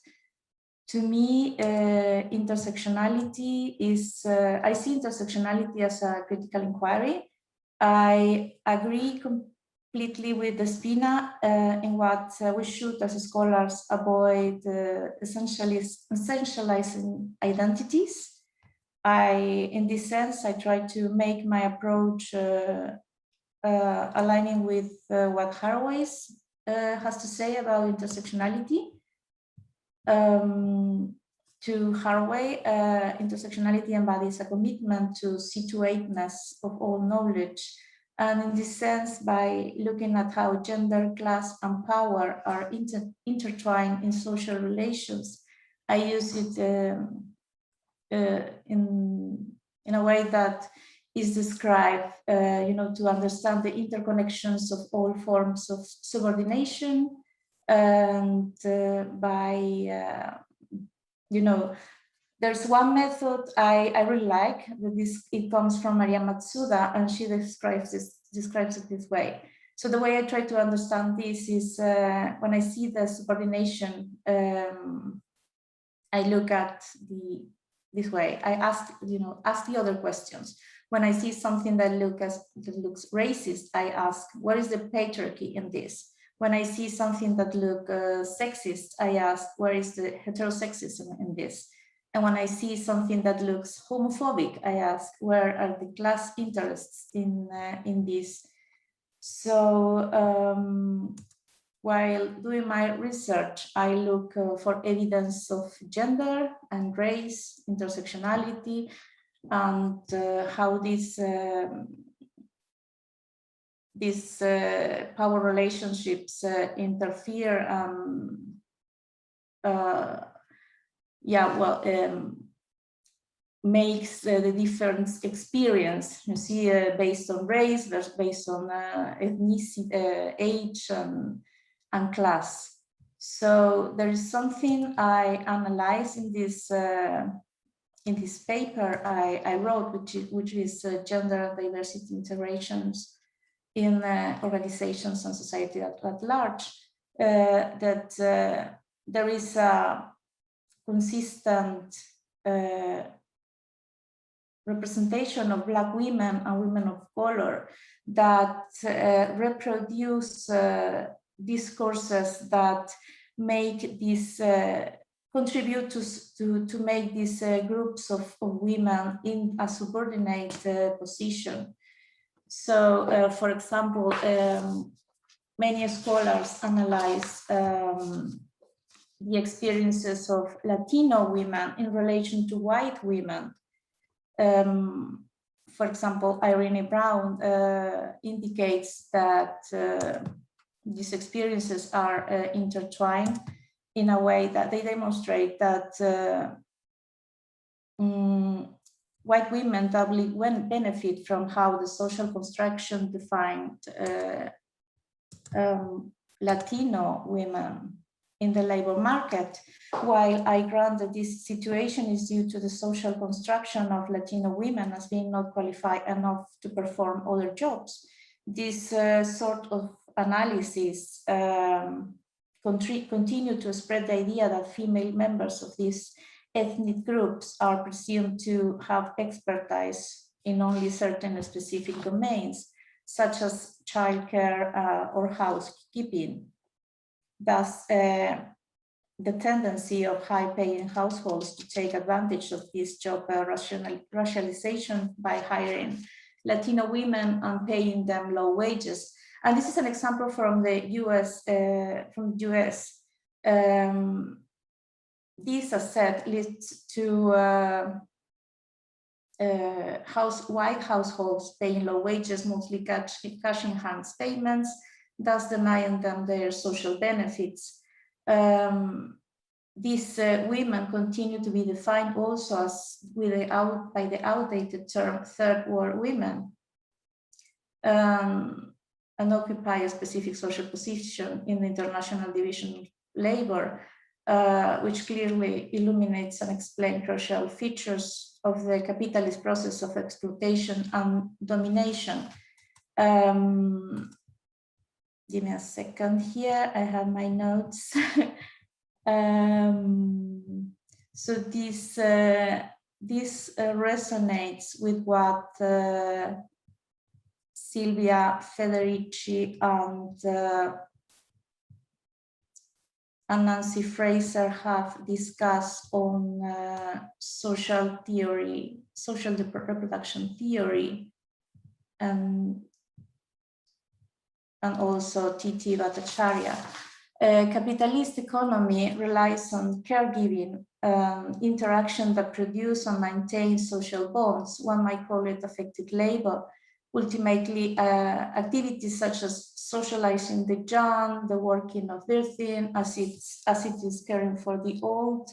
to me, intersectionality is, I see intersectionality as a critical inquiry. I agree completely with Despina in what we should, as scholars, avoid essentializing identities. In this sense, I try to make my approach aligning with what Haraway has to say about intersectionality. To Haraway, intersectionality embodies a commitment to situateness of all knowledge. And in this sense, by looking at how gender, class, and power are intertwined in social relations, I use it in a way that is described, to understand the interconnections of all forms of subordination, and there's one method I really like. It comes from Maria Matsuda, and she describes it this way. So the way I try to understand this is when I see the subordination, I look at this way. I ask the other questions. When I see something that looks racist, I ask, what is the patriarchy in this? When I see something that looks sexist, I ask, where is the heterosexism in this? And when I see something that looks homophobic, I ask, where are the class interests in this? So while doing my research, I look for evidence of gender and race, intersectionality, and how these power relationships interfere. Makes the different experience, you see, based on race, versus based on ethnicity, age, and class. So there is something I analyze in this paper I wrote, which is gender diversity integrations in organizations and society at large, that there is a consistent representation of Black women and women of color that reproduce discourses that make this contribute to make these groups of women in a subordinate position. So, for example, many scholars analyze the experiences of Latino women in relation to white women. For example, Irene Brown indicates that these experiences are intertwined in a way that they demonstrate that white women doubly benefit from how the social construction defined Latino women in the labor market. While I grant that this situation is due to the social construction of Latino women as being not qualified enough to perform other jobs, this sort of analysis continue to spread the idea that female members of these ethnic groups are presumed to have expertise in only certain specific domains, such as childcare or housekeeping. Thus, the tendency of high-paying households to take advantage of this job racialization by hiring Latino women and paying them low wages. And this is an example from the US. This, as said, leads to white households paying low wages, mostly cash in hand payments, thus denying them their social benefits. These women continue to be defined also as by the outdated term third world women, and occupy a specific social position in the International Division of Labor, which clearly illuminates and explains crucial features of the capitalist process of exploitation and domination. Give me a second here, I have my notes. So this resonates with what Silvia Federici and Nancy Fraser have discussed on social theory, social reproduction theory, and also T.T. Bhattacharya. Capitalist economy relies on caregiving, interaction that produce and maintain social bonds. One might call it affective labor. Ultimately, activities such as socializing the young, the working of birthing, as it is caring for the old,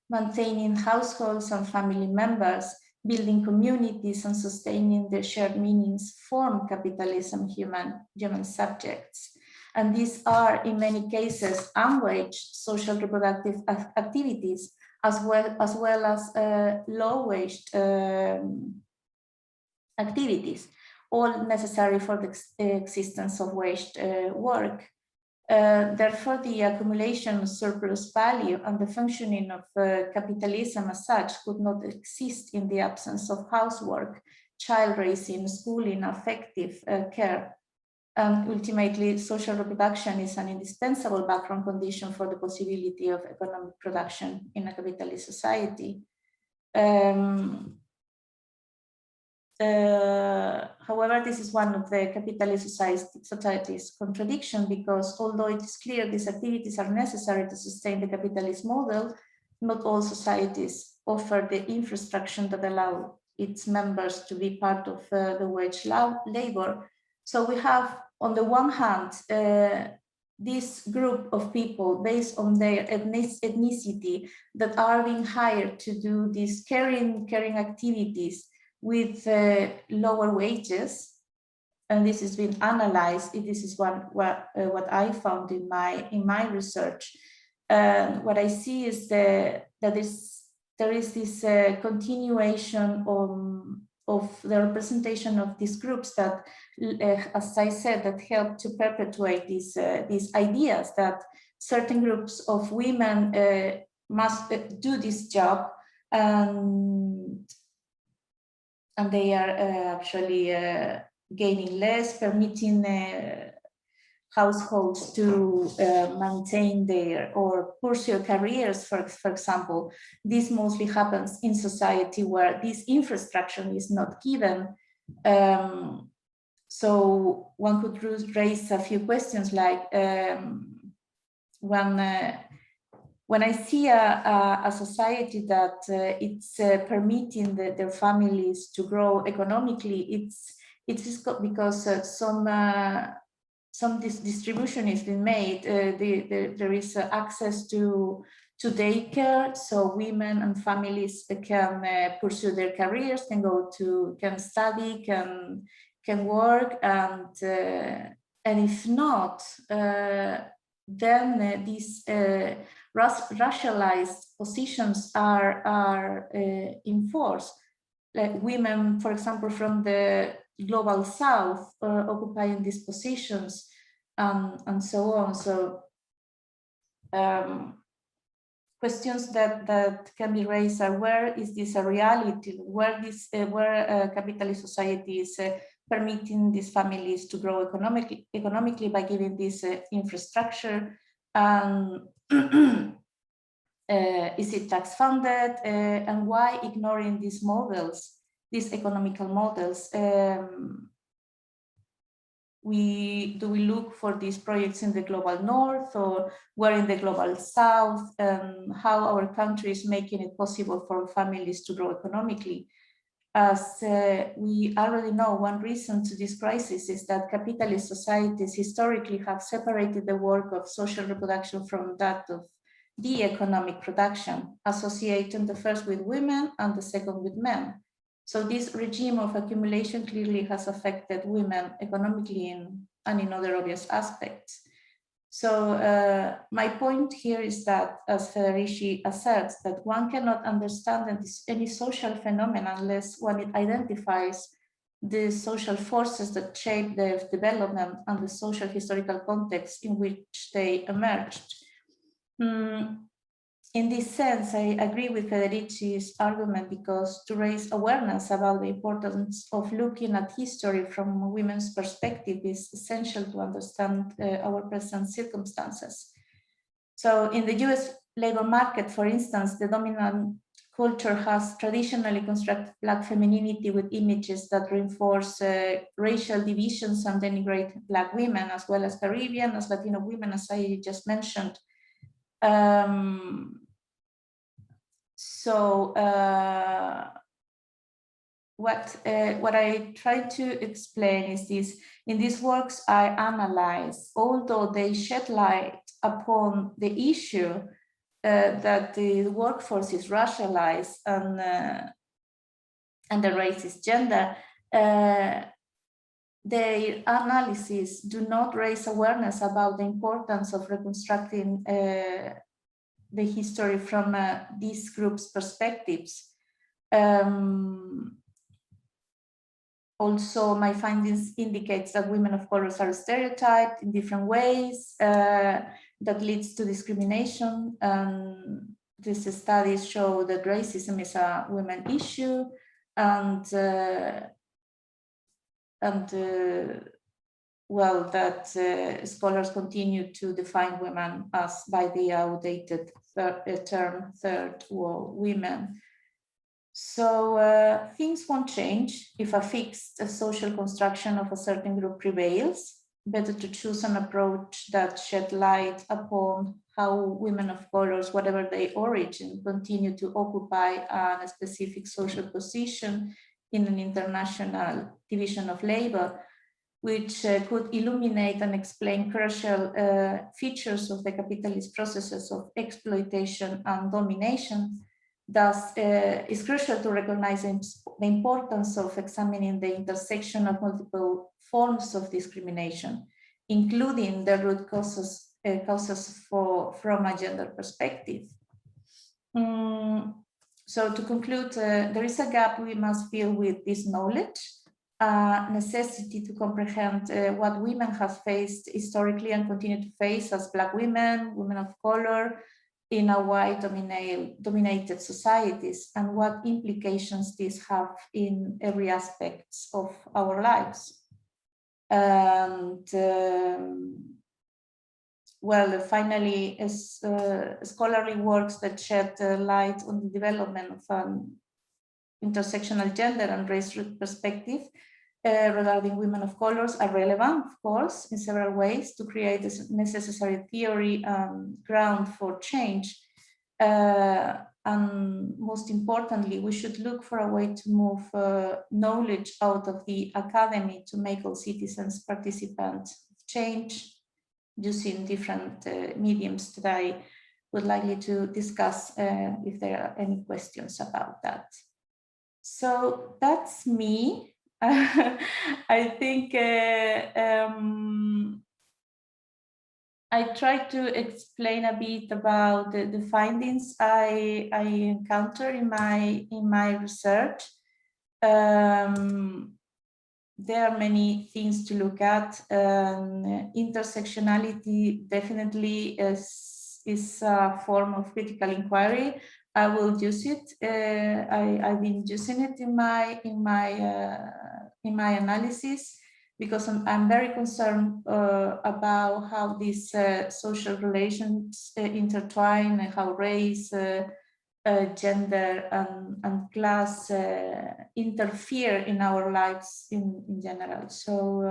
maintaining households and family members, building communities and sustaining their shared meanings form capitalism human subjects. And these are, in many cases, unwaged social reproductive activities, as well as low-waged activities, all necessary for the existence of waged work. Therefore, the accumulation of surplus value and the functioning of capitalism as such could not exist in the absence of housework, child raising, schooling, affective care. And ultimately, social reproduction is an indispensable background condition for the possibility of economic production in a capitalist society. However, this is one of the capitalist society's contradiction, because although it is clear these activities are necessary to sustain the capitalist model, not all societies offer the infrastructure that allow its members to be part of the wage labor. So we have, on the one hand, this group of people based on their ethnicity that are being hired to do these caring activities with lower wages, and this has been analyzed. This is what I found in my research. What I see is that there is this continuation of the representation of these groups that, as I said, that help to perpetuate these ideas that certain groups of women must do this job, and they are actually gaining less, permitting households to maintain their or pursue careers, for example. This mostly happens in society where this infrastructure is not given. So one could raise a few questions like, when I see a society that it's permitting their families to grow economically, it's because some distribution has been made. There is access to daycare, so women and families can pursue their careers, can study, can work, and if not, then these racialized positions are enforced. Like women, for example, from the global south occupying these positions, and so on. So questions that can be raised are: where is this a reality? Where capitalist society is permitting these families to grow economically by giving this infrastructure? Is it tax funded? And why ignoring these models, these economical models? Do we look for these projects in the global north, or where in the global south? How our country is making it possible for families to grow economically? As we already know, one reason to this crisis is that capitalist societies historically have separated the work of social reproduction from that of the economic production, associating the first with women and the second with men. So this regime of accumulation clearly has affected women economically and in other obvious aspects. So my point here is that, as Federici asserts, that one cannot understand any social phenomenon unless one identifies the social forces that shape their development and the social historical context in which they emerged. In this sense, I agree with Federici's argument, because to raise awareness about the importance of looking at history from women's perspective is essential to understand our present circumstances. So in the US labor market, for instance, the dominant culture has traditionally constructed Black femininity with images that reinforce racial divisions and denigrate Black women, as well as Caribbean, as Latino women, as I just mentioned. So what I try to explain is this: in these works I analyze, although they shed light upon the issue that the workforce is racialized and the race is gender, their analysis do not raise awareness about the importance of reconstructing the history from these groups' perspectives. Also, my findings indicates that women of color are stereotyped in different ways that leads to discrimination. These studies show that racism is a women issue, well, that scholars continue to define women as by the outdated term third world women. So things won't change if a fixed social construction of a certain group prevails. Better to choose an approach that shed light upon how women of colors, whatever their origin, continue to occupy a specific social position in an international division of labor, which could illuminate and explain crucial features of the capitalist processes of exploitation and domination. Thus, it's crucial to recognize the importance of examining the intersection of multiple forms of discrimination, including the root causes from a gender perspective. So to conclude, there is a gap we must fill with this knowledge, necessity to comprehend what women have faced historically and continue to face as Black women, women of color, in a white dominated societies, and what implications these have in every aspect of our lives. And well, finally, scholarly works that shed light on the development of an intersectional gender and race perspective regarding women of colors are relevant, of course, in several ways to create this necessary theory and ground for change. And most importantly, we should look for a way to move knowledge out of the academy to make all citizens participants of change using different mediums that I would like to discuss if there are any questions about that. So that's me. I think I tried to explain a bit about the findings I encountered in my research. There are many things to look at. Intersectionality definitely is a form of critical inquiry. I will use it. I've been using it in my analysis, because I'm very concerned about how these social relations intertwine, and how race, gender, and class interfere in our lives in general. So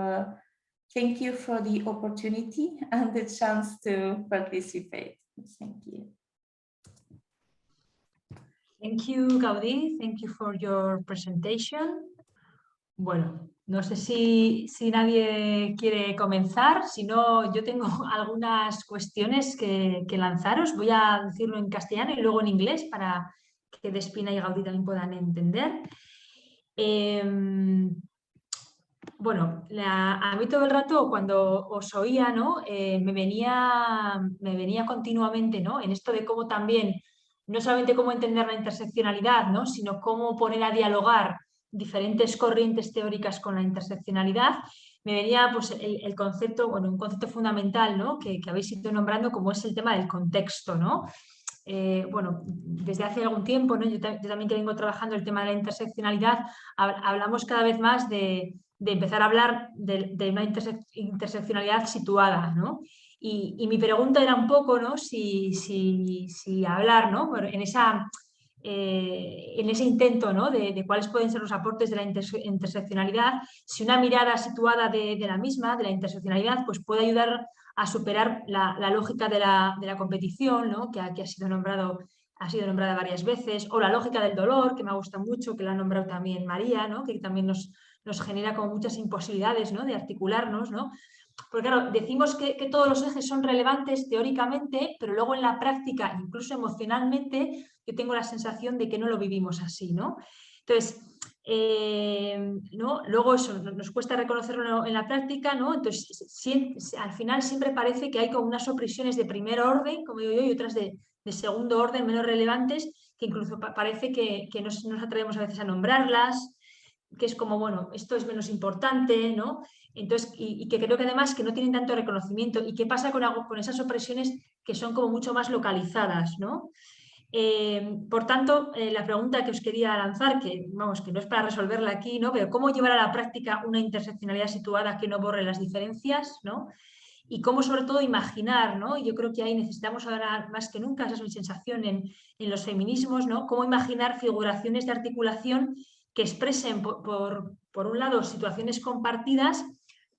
thank you for the opportunity and the chance to participate. Thank you. Thank you, Gaudí. Thank you for your presentation. Bueno, no sé si nadie quiere comenzar. Si no, yo tengo algunas cuestiones que lanzaros. Voy a decirlo en castellano y luego en inglés para que Despina y Gaudí también puedan entender. Bueno, a mí todo el rato cuando os oía, ¿no? me venía continuamente, ¿no? En esto de cómo también, no solamente cómo entender la interseccionalidad, ¿no? Sino cómo poner a dialogar diferentes corrientes teóricas con la interseccionalidad. Me venía pues, el concepto, bueno, un concepto fundamental, ¿no? que habéis ido nombrando, como es el tema del contexto, ¿no? Bueno, desde hace algún tiempo, ¿no? Yo también que vengo trabajando el tema de la interseccionalidad, hablamos cada vez más de empezar a hablar de una interseccionalidad situada, ¿no? Y mi pregunta era un poco, ¿no? si hablar, ¿no? en ese intento, ¿no? de cuáles pueden ser los aportes de la interseccionalidad, si una mirada situada de la misma, de la interseccionalidad, pues puede ayudar a superar la lógica de la competición, ¿no? que ha sido nombrada varias veces, o la lógica del dolor, que me gusta mucho, que la ha nombrado también María, ¿no? que también nos genera como muchas imposibilidades, ¿no? de articularnos, ¿no? Porque claro, decimos que todos los ejes son relevantes teóricamente, pero luego en la práctica, incluso emocionalmente, yo tengo la sensación de que no lo vivimos así, ¿no? Entonces, ¿no? Luego eso nos cuesta reconocerlo en la práctica, ¿no? Entonces, al final siempre parece que hay como unas opresiones de primer orden, como digo yo, y otras de segundo orden menos relevantes, que incluso parece que nos atrevemos a veces a nombrarlas, que es como, bueno, esto es menos importante, ¿no? Entonces, y que creo que además que no tienen tanto reconocimiento. ¿Y qué pasa con esas opresiones que son como mucho más localizadas, ¿no? Por tanto, la pregunta que os quería lanzar, que vamos, que no es para resolverla aquí, ¿no? Pero ¿cómo llevar a la práctica una interseccionalidad situada que no borre las diferencias, ¿no? Y cómo sobre todo imaginar, ¿no? Yo creo que ahí necesitamos ahora más que nunca, esa es mi sensación en los feminismos, ¿no? Cómo imaginar figuraciones de articulación que expresen, por un lado, situaciones compartidas,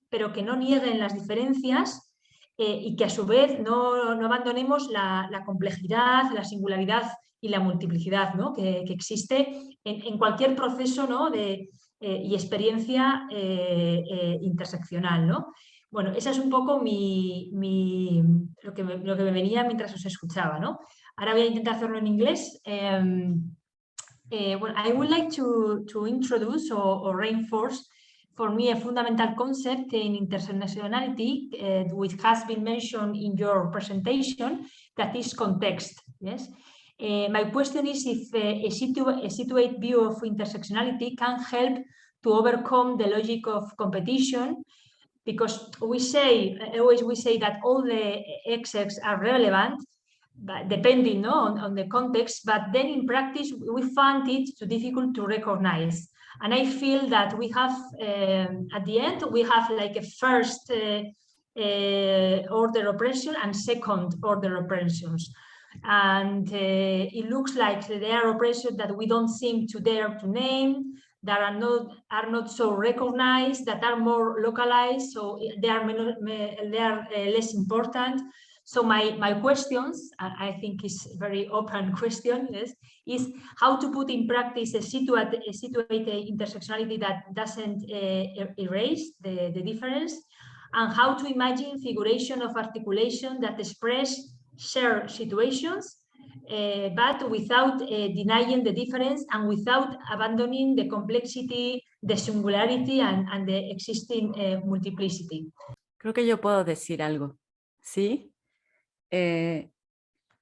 pero que no nieguen las diferencias y que a su vez no abandonemos la complejidad, la singularidad y la multiplicidad, ¿no? que existe en cualquier proceso, ¿no? y experiencia interseccional, ¿no? Bueno, esa es un poco lo que me venía mientras os escuchaba, ¿no? Ahora voy a intentar hacerlo en inglés. Well, I would like to introduce or reinforce for me a fundamental concept in intersectionality, which has been mentioned in your presentation, that is context. Yes. My question is if a situate view of intersectionality can help to overcome the logic of competition, because we say that all the exes are relevant, but depending no, on the context, but then in practice we found it too difficult to recognize. And I feel that we have, at the end, we have like a first order oppression and second order oppressions. And it looks like there are oppressions that we don't seem to dare to name, that are not so recognized, that are more localized, so they are less important. So my questions, I think is a very open question, yes, is how to put in practice a situated intersectionality that doesn't erase the difference, and how to imagine figuration of articulation that express shared situations, but without denying the difference and without abandoning the complexity, the singularity, and the existing multiplicity. Creo que yo puedo decir algo, ¿sí?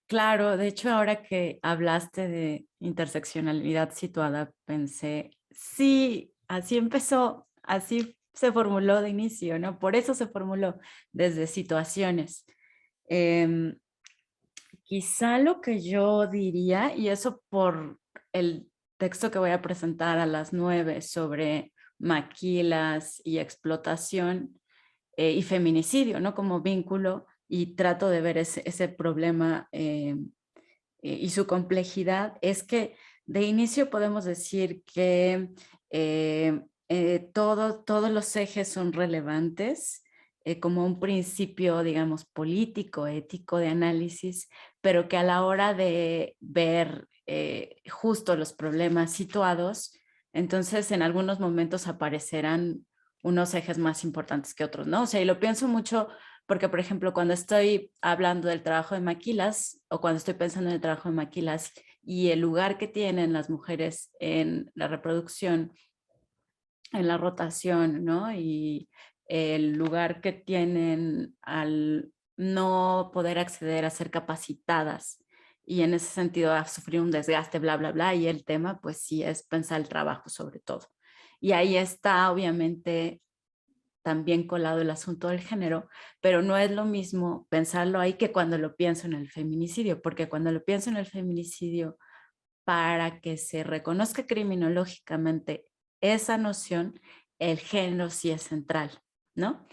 Claro, de hecho, ahora que hablaste de interseccionalidad situada, pensé, sí, así empezó, así se formuló de inicio, ¿no? Por eso se formuló desde situaciones. Quizá lo que yo diría, y eso por el texto que voy a presentar a las 9 sobre maquilas y explotación y feminicidio, ¿no? Como vínculo, y trato de ver ese problema y su complejidad, es que de inicio podemos decir que todos los ejes son relevantes como un principio, digamos, político, ético de análisis, pero que a la hora de ver justo los problemas situados, entonces en algunos momentos aparecerán unos ejes más importantes que otros, ¿no? O sea, y lo pienso mucho porque, por ejemplo, cuando estoy hablando del trabajo de maquilas o cuando estoy pensando en el trabajo de maquilas y el lugar que tienen las mujeres en la reproducción, en la rotación, ¿no? Y el lugar que tienen al no poder acceder a ser capacitadas y en ese sentido a sufrir un desgaste, bla, bla, bla, y el tema pues sí es pensar el trabajo sobre todo. Y ahí está obviamente también colado el asunto del género, pero no es lo mismo pensarlo ahí que cuando lo pienso en el feminicidio, porque cuando lo pienso en el feminicidio, para que se reconozca criminológicamente esa noción, el género sí es central, ¿no?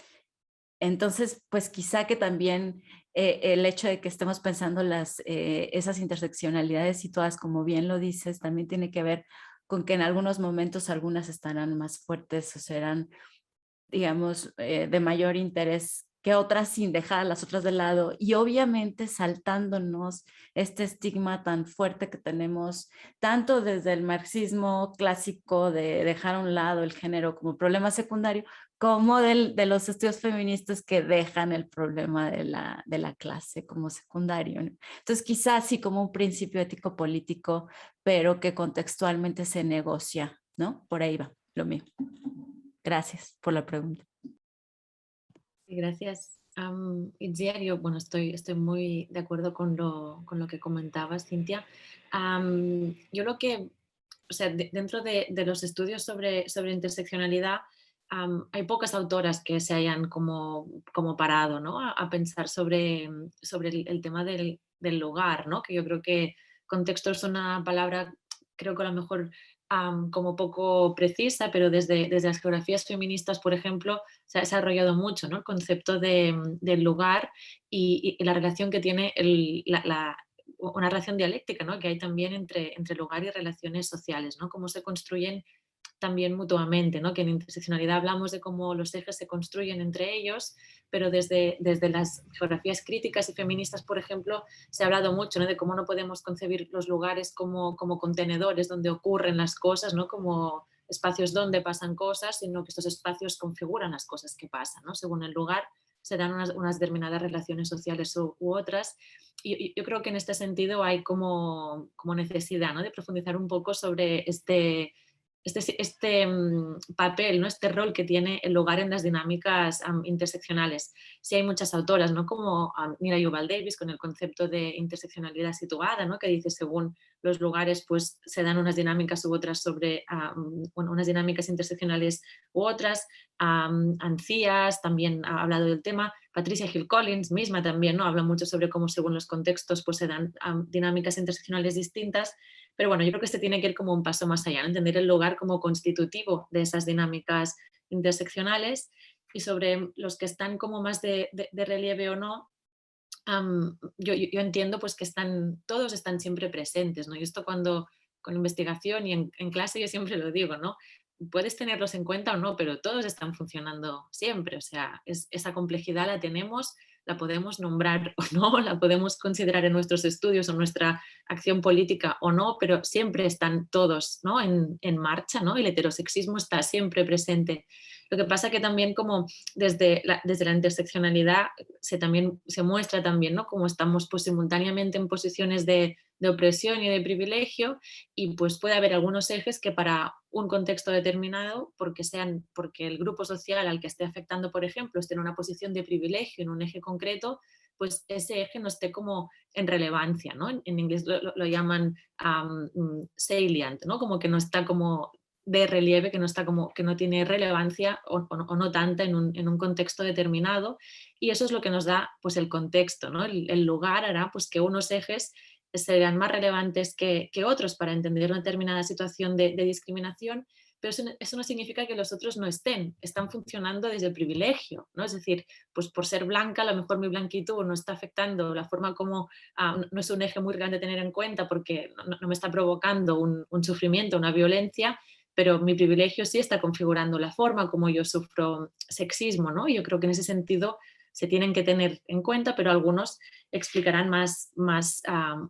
Entonces, pues quizá que también el hecho de que estemos pensando esas interseccionalidades situadas, como bien lo dices, también tiene que ver con que en algunos momentos algunas estarán más fuertes o serán, digamos, de mayor interés que otras sin dejar a las otras de lado y obviamente saltándonos este estigma tan fuerte que tenemos tanto desde el marxismo clásico de dejar a un lado el género como problema secundario, como de los estudios feministas que dejan el problema de la clase como secundario, ¿no? Entonces quizás sí como un principio ético político, pero que contextualmente se negocia, ¿no? Por ahí va lo mío. Gracias por la pregunta. Gracias. Itziar, yo bueno, estoy muy de acuerdo con lo que comentabas, Cintia. Yo lo que, o sea, dentro de los estudios sobre interseccionalidad, hay pocas autoras que se hayan como parado, ¿no? a pensar sobre el tema del lugar, ¿no? Que yo creo que contexto es una palabra, creo que a lo mejor como poco precisa, pero desde las geografías feministas, por ejemplo, se ha desarrollado mucho, ¿no? El concepto del lugar y la relación que tiene una relación dialéctica, ¿no? Que hay también entre lugar y relaciones sociales, ¿no? Cómo se construyen también mutuamente, ¿no? Que en interseccionalidad hablamos de cómo los ejes se construyen entre ellos, pero desde las geografías críticas y feministas, por ejemplo, se ha hablado mucho, ¿no? De cómo no podemos concebir los lugares como contenedores donde ocurren las cosas, ¿no? Como espacios donde pasan cosas, sino que estos espacios configuran las cosas que pasan, ¿no? Según el lugar se dan unas determinadas relaciones sociales u otras. Y yo creo que en este sentido hay como necesidad, ¿no? De profundizar un poco sobre este papel, ¿no? Este rol que tiene el lugar en las dinámicas interseccionales. Sí hay muchas autoras, ¿no? Como Mira Yuval Davis con el concepto de interseccionalidad situada, ¿no? Que dice según los lugares pues se dan unas dinámicas u otras sobre unas dinámicas interseccionales u otras. Ancías también ha hablado del tema. Patricia Hill Collins misma también, ¿no? Habla mucho sobre cómo según los contextos pues se dan dinámicas interseccionales distintas. Pero bueno, yo creo que este tiene que ir como un paso más allá, ¿no? Entender el lugar como constitutivo de esas dinámicas interseccionales, y sobre los que están como más de relieve o no, yo entiendo pues que todos están siempre presentes, ¿no? Y esto cuando con investigación y en clase yo siempre lo digo, ¿no? Puedes tenerlos en cuenta o no, pero todos están funcionando siempre, o sea, esa complejidad la tenemos, la podemos nombrar o no, la podemos considerar en nuestros estudios o nuestra acción política o no, pero siempre están todos, ¿no? en marcha, ¿no? El heterosexismo está siempre presente. Lo que pasa que también como desde la interseccionalidad también se muestra también, ¿no? Como estamos pues simultáneamente en posiciones de opresión y de privilegio, y pues puede haber algunos ejes que para un contexto determinado, porque el grupo social al que esté afectando, por ejemplo, esté en una posición de privilegio en un eje concreto, pues ese eje no esté como en relevancia, ¿no? En inglés lo llaman salient, ¿no? Como que no está como de relieve, que no está como que no tiene relevancia o no tanta en un contexto determinado, y eso es lo que nos da pues el contexto, ¿no? El lugar hará pues que unos ejes serán más relevantes que otros para entender una determinada situación de discriminación, pero eso no significa que los otros no están funcionando desde el privilegio, ¿no? Es decir, pues por ser blanca, a lo mejor mi blanquitud no está afectando la forma como, no es un eje muy grande a tener en cuenta porque no me está provocando un sufrimiento, una violencia, pero mi privilegio sí está configurando la forma como yo sufro sexismo, ¿no? Y yo creo que en ese sentido se tienen que tener en cuenta, pero algunos explicarán más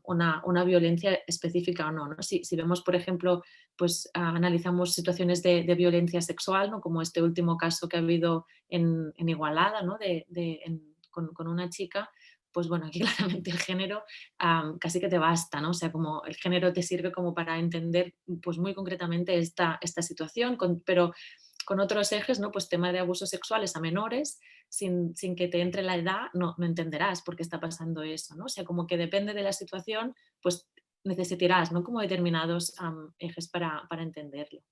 una violencia específica o no, ¿no? Si vemos, por ejemplo, pues analizamos situaciones de violencia sexual, ¿no? Como este último caso que ha habido en Igualada, ¿no? Con una chica, pues bueno, aquí claramente el género casi que te basta, ¿no? O sea, como el género te sirve como para entender pues muy concretamente esta situación, pero con otros ejes, ¿no? Pues tema de abusos sexuales a menores, sin que te entre la edad, no entenderás por qué está pasando eso, ¿no? O sea, como que depende de la situación, pues necesitarás, ¿no? Como determinados ejes para entenderlo.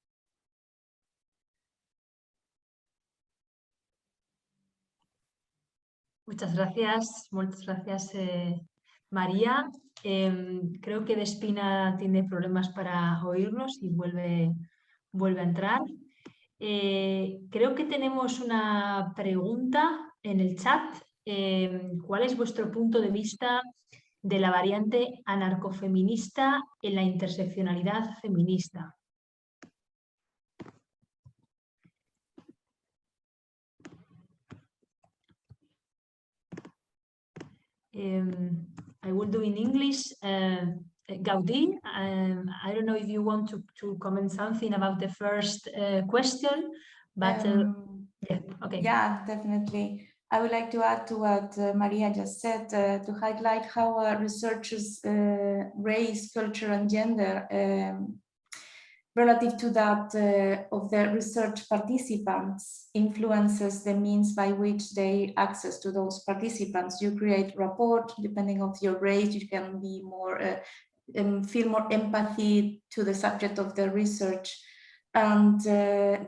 Muchas gracias, María. Creo que Despina tiene problemas para oírnos y vuelve a entrar. Creo que tenemos una pregunta en el chat. ¿Cuál es vuestro punto de vista de la variante anarcofeminista en la interseccionalidad feminista? I will do in English. Gaudí, I don't know if you want to comment something about the first question, but yeah, okay. Yeah, definitely. I would like to add to what Maria just said, to highlight how researchers' race, culture, and gender relative to that of the research participants influences the means by which they access to those participants. You create rapport, depending on your race, you can be more, feel more empathy to the subject of the research. And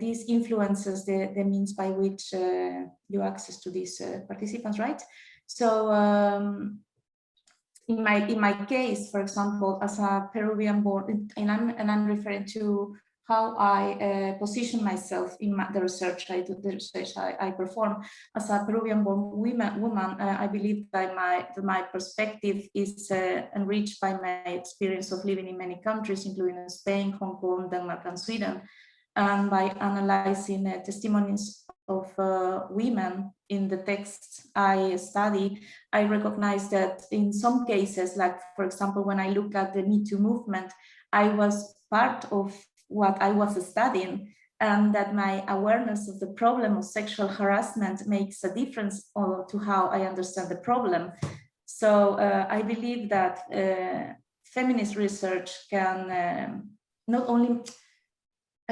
this influences the means by which you access to these participants, right? So in my case, for example, as a Peruvian born, and I'm referring to how I position myself in the research I do, the research I perform as a Peruvian born woman. I believe that my perspective is enriched by my experience of living in many countries, including Spain, Hong Kong, Denmark, and Sweden. And by analyzing testimonies of women in the texts I study, I recognize that in some cases, like for example, when I look at the Me Too movement, I was part of what I was studying, and that my awareness of the problem of sexual harassment makes a difference to how I understand the problem. So I believe that feminist research can not only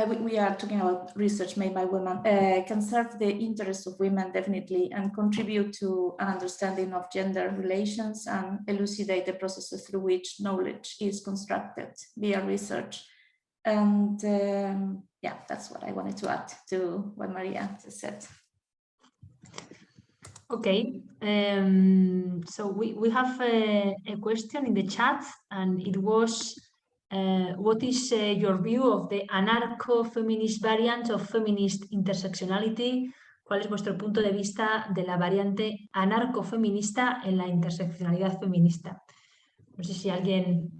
we are talking about research made by women, can serve the interests of women definitely and contribute to an understanding of gender relations and elucidate the processes through which knowledge is constructed via research. And yeah, that's what I wanted to add to what Maria just said. Okay, so we have a question in the chat, and it was, what is your view of the anarcho-feminist variant of feminist intersectionality? ¿Cuál es vuestro punto de vista de la variante anarcofeminista en la interseccionalidad feminista? No sé si alguien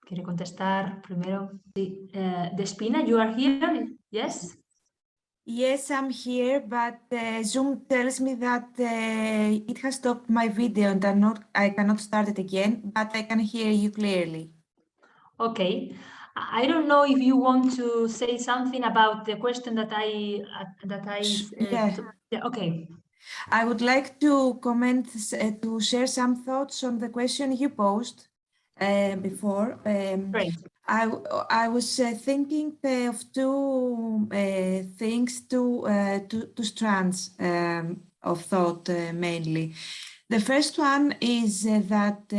quiere contestar primero. Sí. Despina, you are here? Yes? Yes, I'm here, but Zoom tells me that it has stopped my video and I cannot start it again, but I can hear you clearly. Okay. I don't know if you want to say something about the question that I Yeah. Okay. I would like to comment, to share some thoughts on the question you posed before. Great. I was thinking of two things, two strands of thought mainly. The first one is that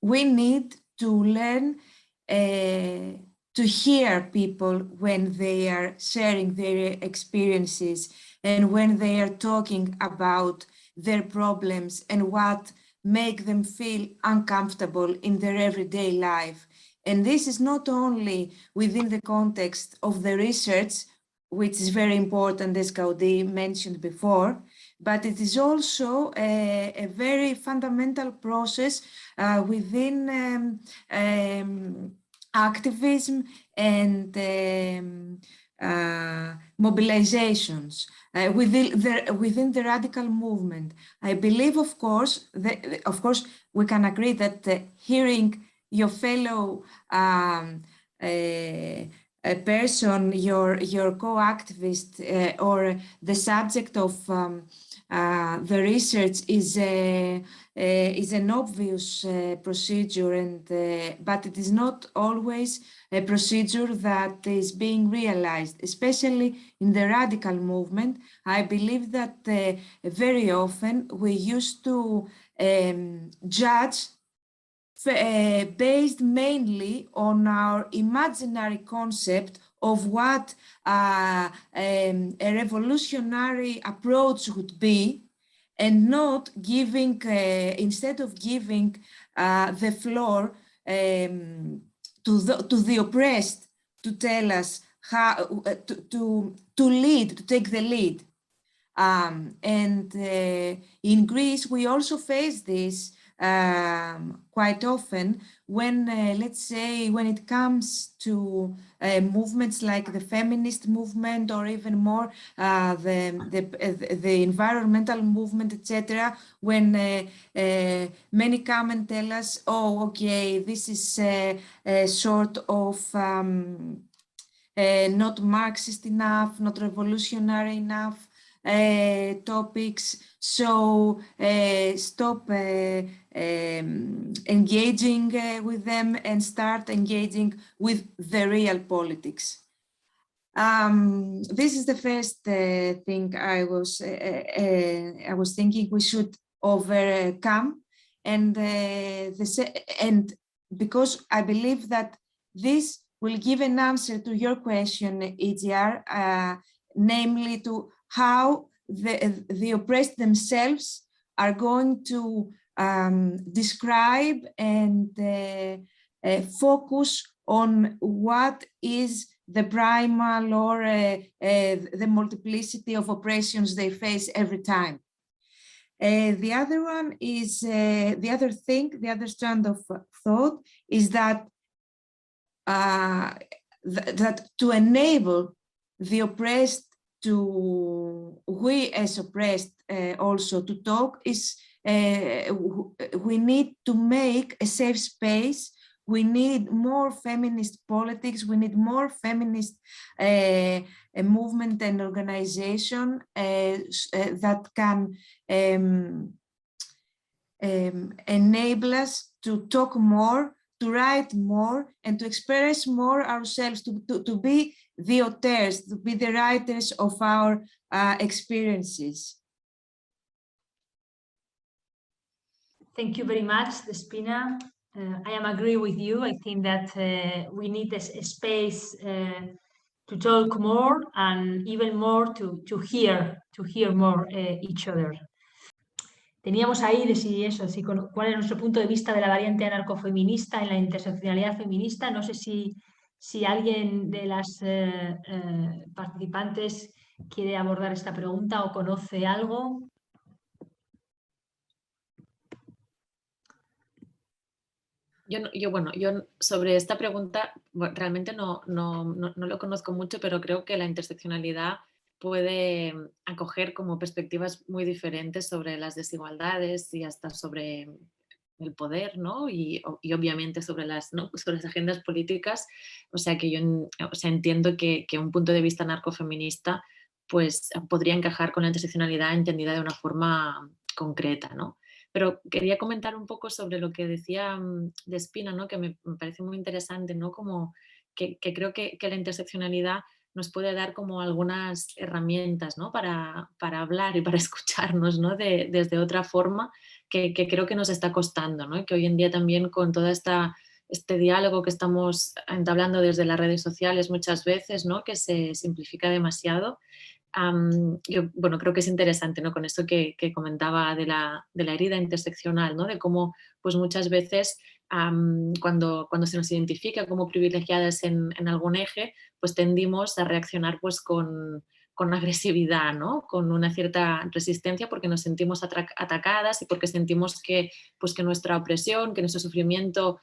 we need to learn to hear people when they are sharing their experiences and when they are talking about their problems and what make them feel uncomfortable in their everyday life. And this is not only within the context of the research, which is very important, as Gaudi mentioned before, but it is also a very fundamental process within activism and mobilizations within the radical movement. I believe, of course, we can agree that hearing your fellow a person, your co-activist or the subject of the research is an obvious procedure, and but it is not always a procedure that is being realized, especially in the radical movement. I believe that very often we used to judge based mainly on our imaginary concept of what a revolutionary approach would be, and not giving, instead of giving the floor to the oppressed to tell us how to lead, to take the lead. And in Greece, we also face this quite often when, let's say, when it comes to movements like the feminist movement, or even more the environmental movement, etc. When many come and tell us, "Oh, okay, this is a sort of not Marxist enough, not revolutionary enough." Topics, so stop engaging with them and start engaging with the real politics. This is the first thing I was thinking we should overcome, and because I believe that this will give an answer to your question, Itziar, namely to how the oppressed themselves are going to describe and focus on what is the primal or the multiplicity of oppressions they face every time. The other one is, the other strand of thought is that that to enable the oppressed we as oppressed also to talk is we need to make a safe space. We need more feminist politics. We need more feminist movement and organization that can enable us to talk more, to write more and to express more ourselves, to be the authors, to be the writers of our experiences. Thank you very much, Despina. I am agree with you. I think that we need a space to talk more and even more to hear more each other. Teníamos ahí de cuál es nuestro punto de vista de la variante anarcofeminista en la interseccionalidad feminista. No sé si alguien de las participantes quiere abordar esta pregunta o conoce algo. Yo sobre esta pregunta realmente no lo conozco mucho, pero creo que la interseccionalidad puede acoger como perspectivas muy diferentes sobre las desigualdades y hasta sobre el poder, ¿no? Y obviamente sobre las agendas políticas. O sea que yo entiendo que un punto de vista narcofeminista pues podría encajar con la interseccionalidad entendida de una forma concreta, ¿no? Pero quería comentar un poco sobre lo que decía Despina, ¿no? Que me parece muy interesante, ¿no? Como que creo que la interseccionalidad nos puede dar como algunas herramientas, ¿no? para hablar y para escucharnos, ¿no? Desde otra forma que creo que nos está costando, ¿no? Y que hoy en día también con todo este diálogo que estamos entablando desde las redes sociales muchas veces, ¿no? Que se simplifica demasiado. Yo creo que es interesante, ¿no? Con esto que comentaba de la herida interseccional, ¿no? De cómo pues muchas veces cuando se nos identifica como privilegiadas en algún eje, pues tendimos a reaccionar pues con agresividad, ¿no? Con una cierta resistencia porque nos sentimos atacadas y porque sentimos que nuestra opresión, que nuestro sufrimiento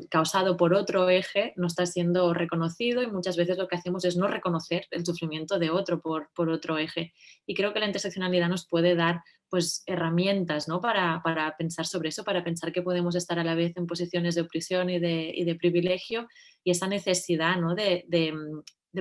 causado por otro eje no está siendo reconocido, y muchas veces lo que hacemos es no reconocer el sufrimiento de otro por otro eje. Y creo que la interseccionalidad nos puede dar pues herramientas, ¿no? para pensar sobre eso, para pensar que podemos estar a la vez en posiciones de opresión y de privilegio, y esa necesidad, ¿no? de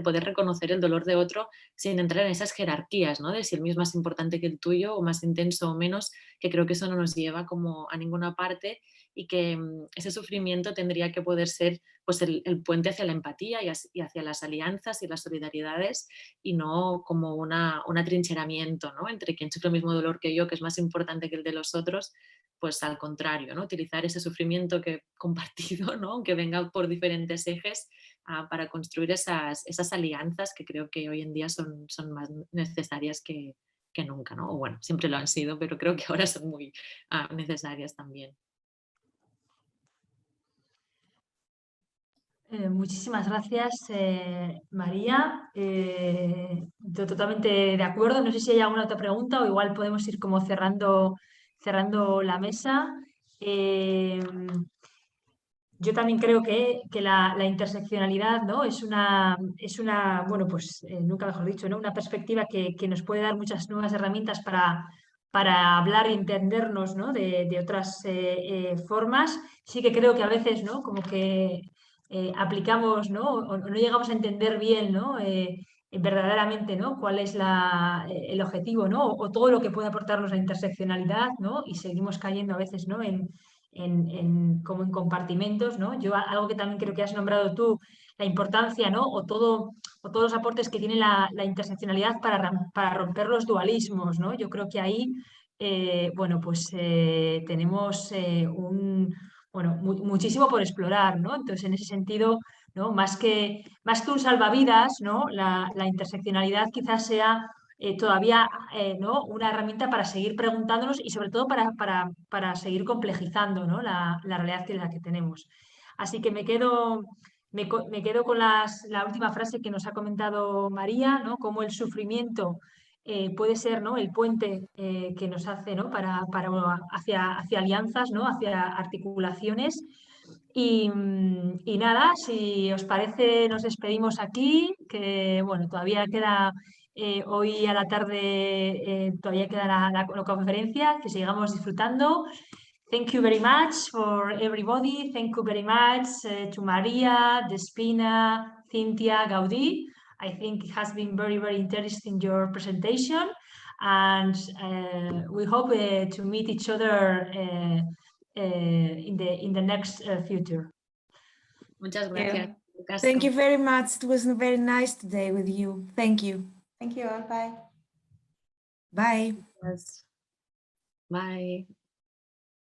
poder reconocer el dolor de otro sin entrar en esas jerarquías, ¿no? De si el mío es más importante que el tuyo o más intenso o menos, que creo que eso no nos lleva como a ninguna parte, y que ese sufrimiento tendría que poder ser pues el puente hacia la empatía y hacia las alianzas y las solidaridades, y no como un atrincheramiento, ¿no? Entre quien sufre el mismo dolor que yo, que es más importante que el de los otros. Pues al contrario, ¿no? Utilizar ese sufrimiento que compartido, ¿no? Aunque venga por diferentes ejes, para construir esas alianzas que creo que hoy en día son más necesarias que nunca, ¿no? O bueno, siempre lo han sido, pero creo que ahora son muy necesarias también. Muchísimas gracias, María. Yo totalmente de acuerdo. No sé si hay alguna otra pregunta o igual podemos ir como cerrando la mesa. Yo también creo que la interseccionalidad, ¿no? es una bueno, pues nunca mejor dicho, ¿no? Una perspectiva que nos puede dar muchas nuevas herramientas para hablar y entendernos, ¿no? de otras formas. Sí que creo que a veces, ¿no? Como que aplicamos, ¿no? O no llegamos a entender bien, ¿no? Verdaderamente, ¿no? Cuál es el objetivo, ¿no? O todo lo que puede aportarnos la interseccionalidad, ¿no? Y seguimos cayendo a veces, ¿no? Como en compartimentos, ¿no? Yo algo que también creo que has nombrado tú, la importancia, ¿no? O todos los aportes que tiene la interseccionalidad para romper los dualismos, ¿no? Yo creo que ahí, bueno, pues tenemos muchísimo por explorar, ¿no? Entonces, en ese sentido, ¿no? Más que un salvavidas, ¿no? La interseccionalidad quizás sea todavía ¿no? una herramienta para seguir preguntándonos y sobre todo para seguir complejizando, ¿no? la realidad que tenemos. Así que me quedo con la última frase que nos ha comentado María, ¿no? Cómo el sufrimiento puede ser, ¿no? el puente que nos hace, ¿no? hacia alianzas, ¿no? hacia articulaciones. Y nada, si os parece, nos despedimos aquí, que bueno, todavía queda hoy a la tarde, todavía queda la conferencia, que sigamos disfrutando. Thank you very much for everybody. Thank you very much to Maria, Despina, Cynthia, Gaudí. I think it has been very, very interesting, your presentation. And we hope to meet each other in the next future. Muchas gracias. Thank you very much. It was very nice today with you. Thank you. Thank you all. Bye. Bye. Bye.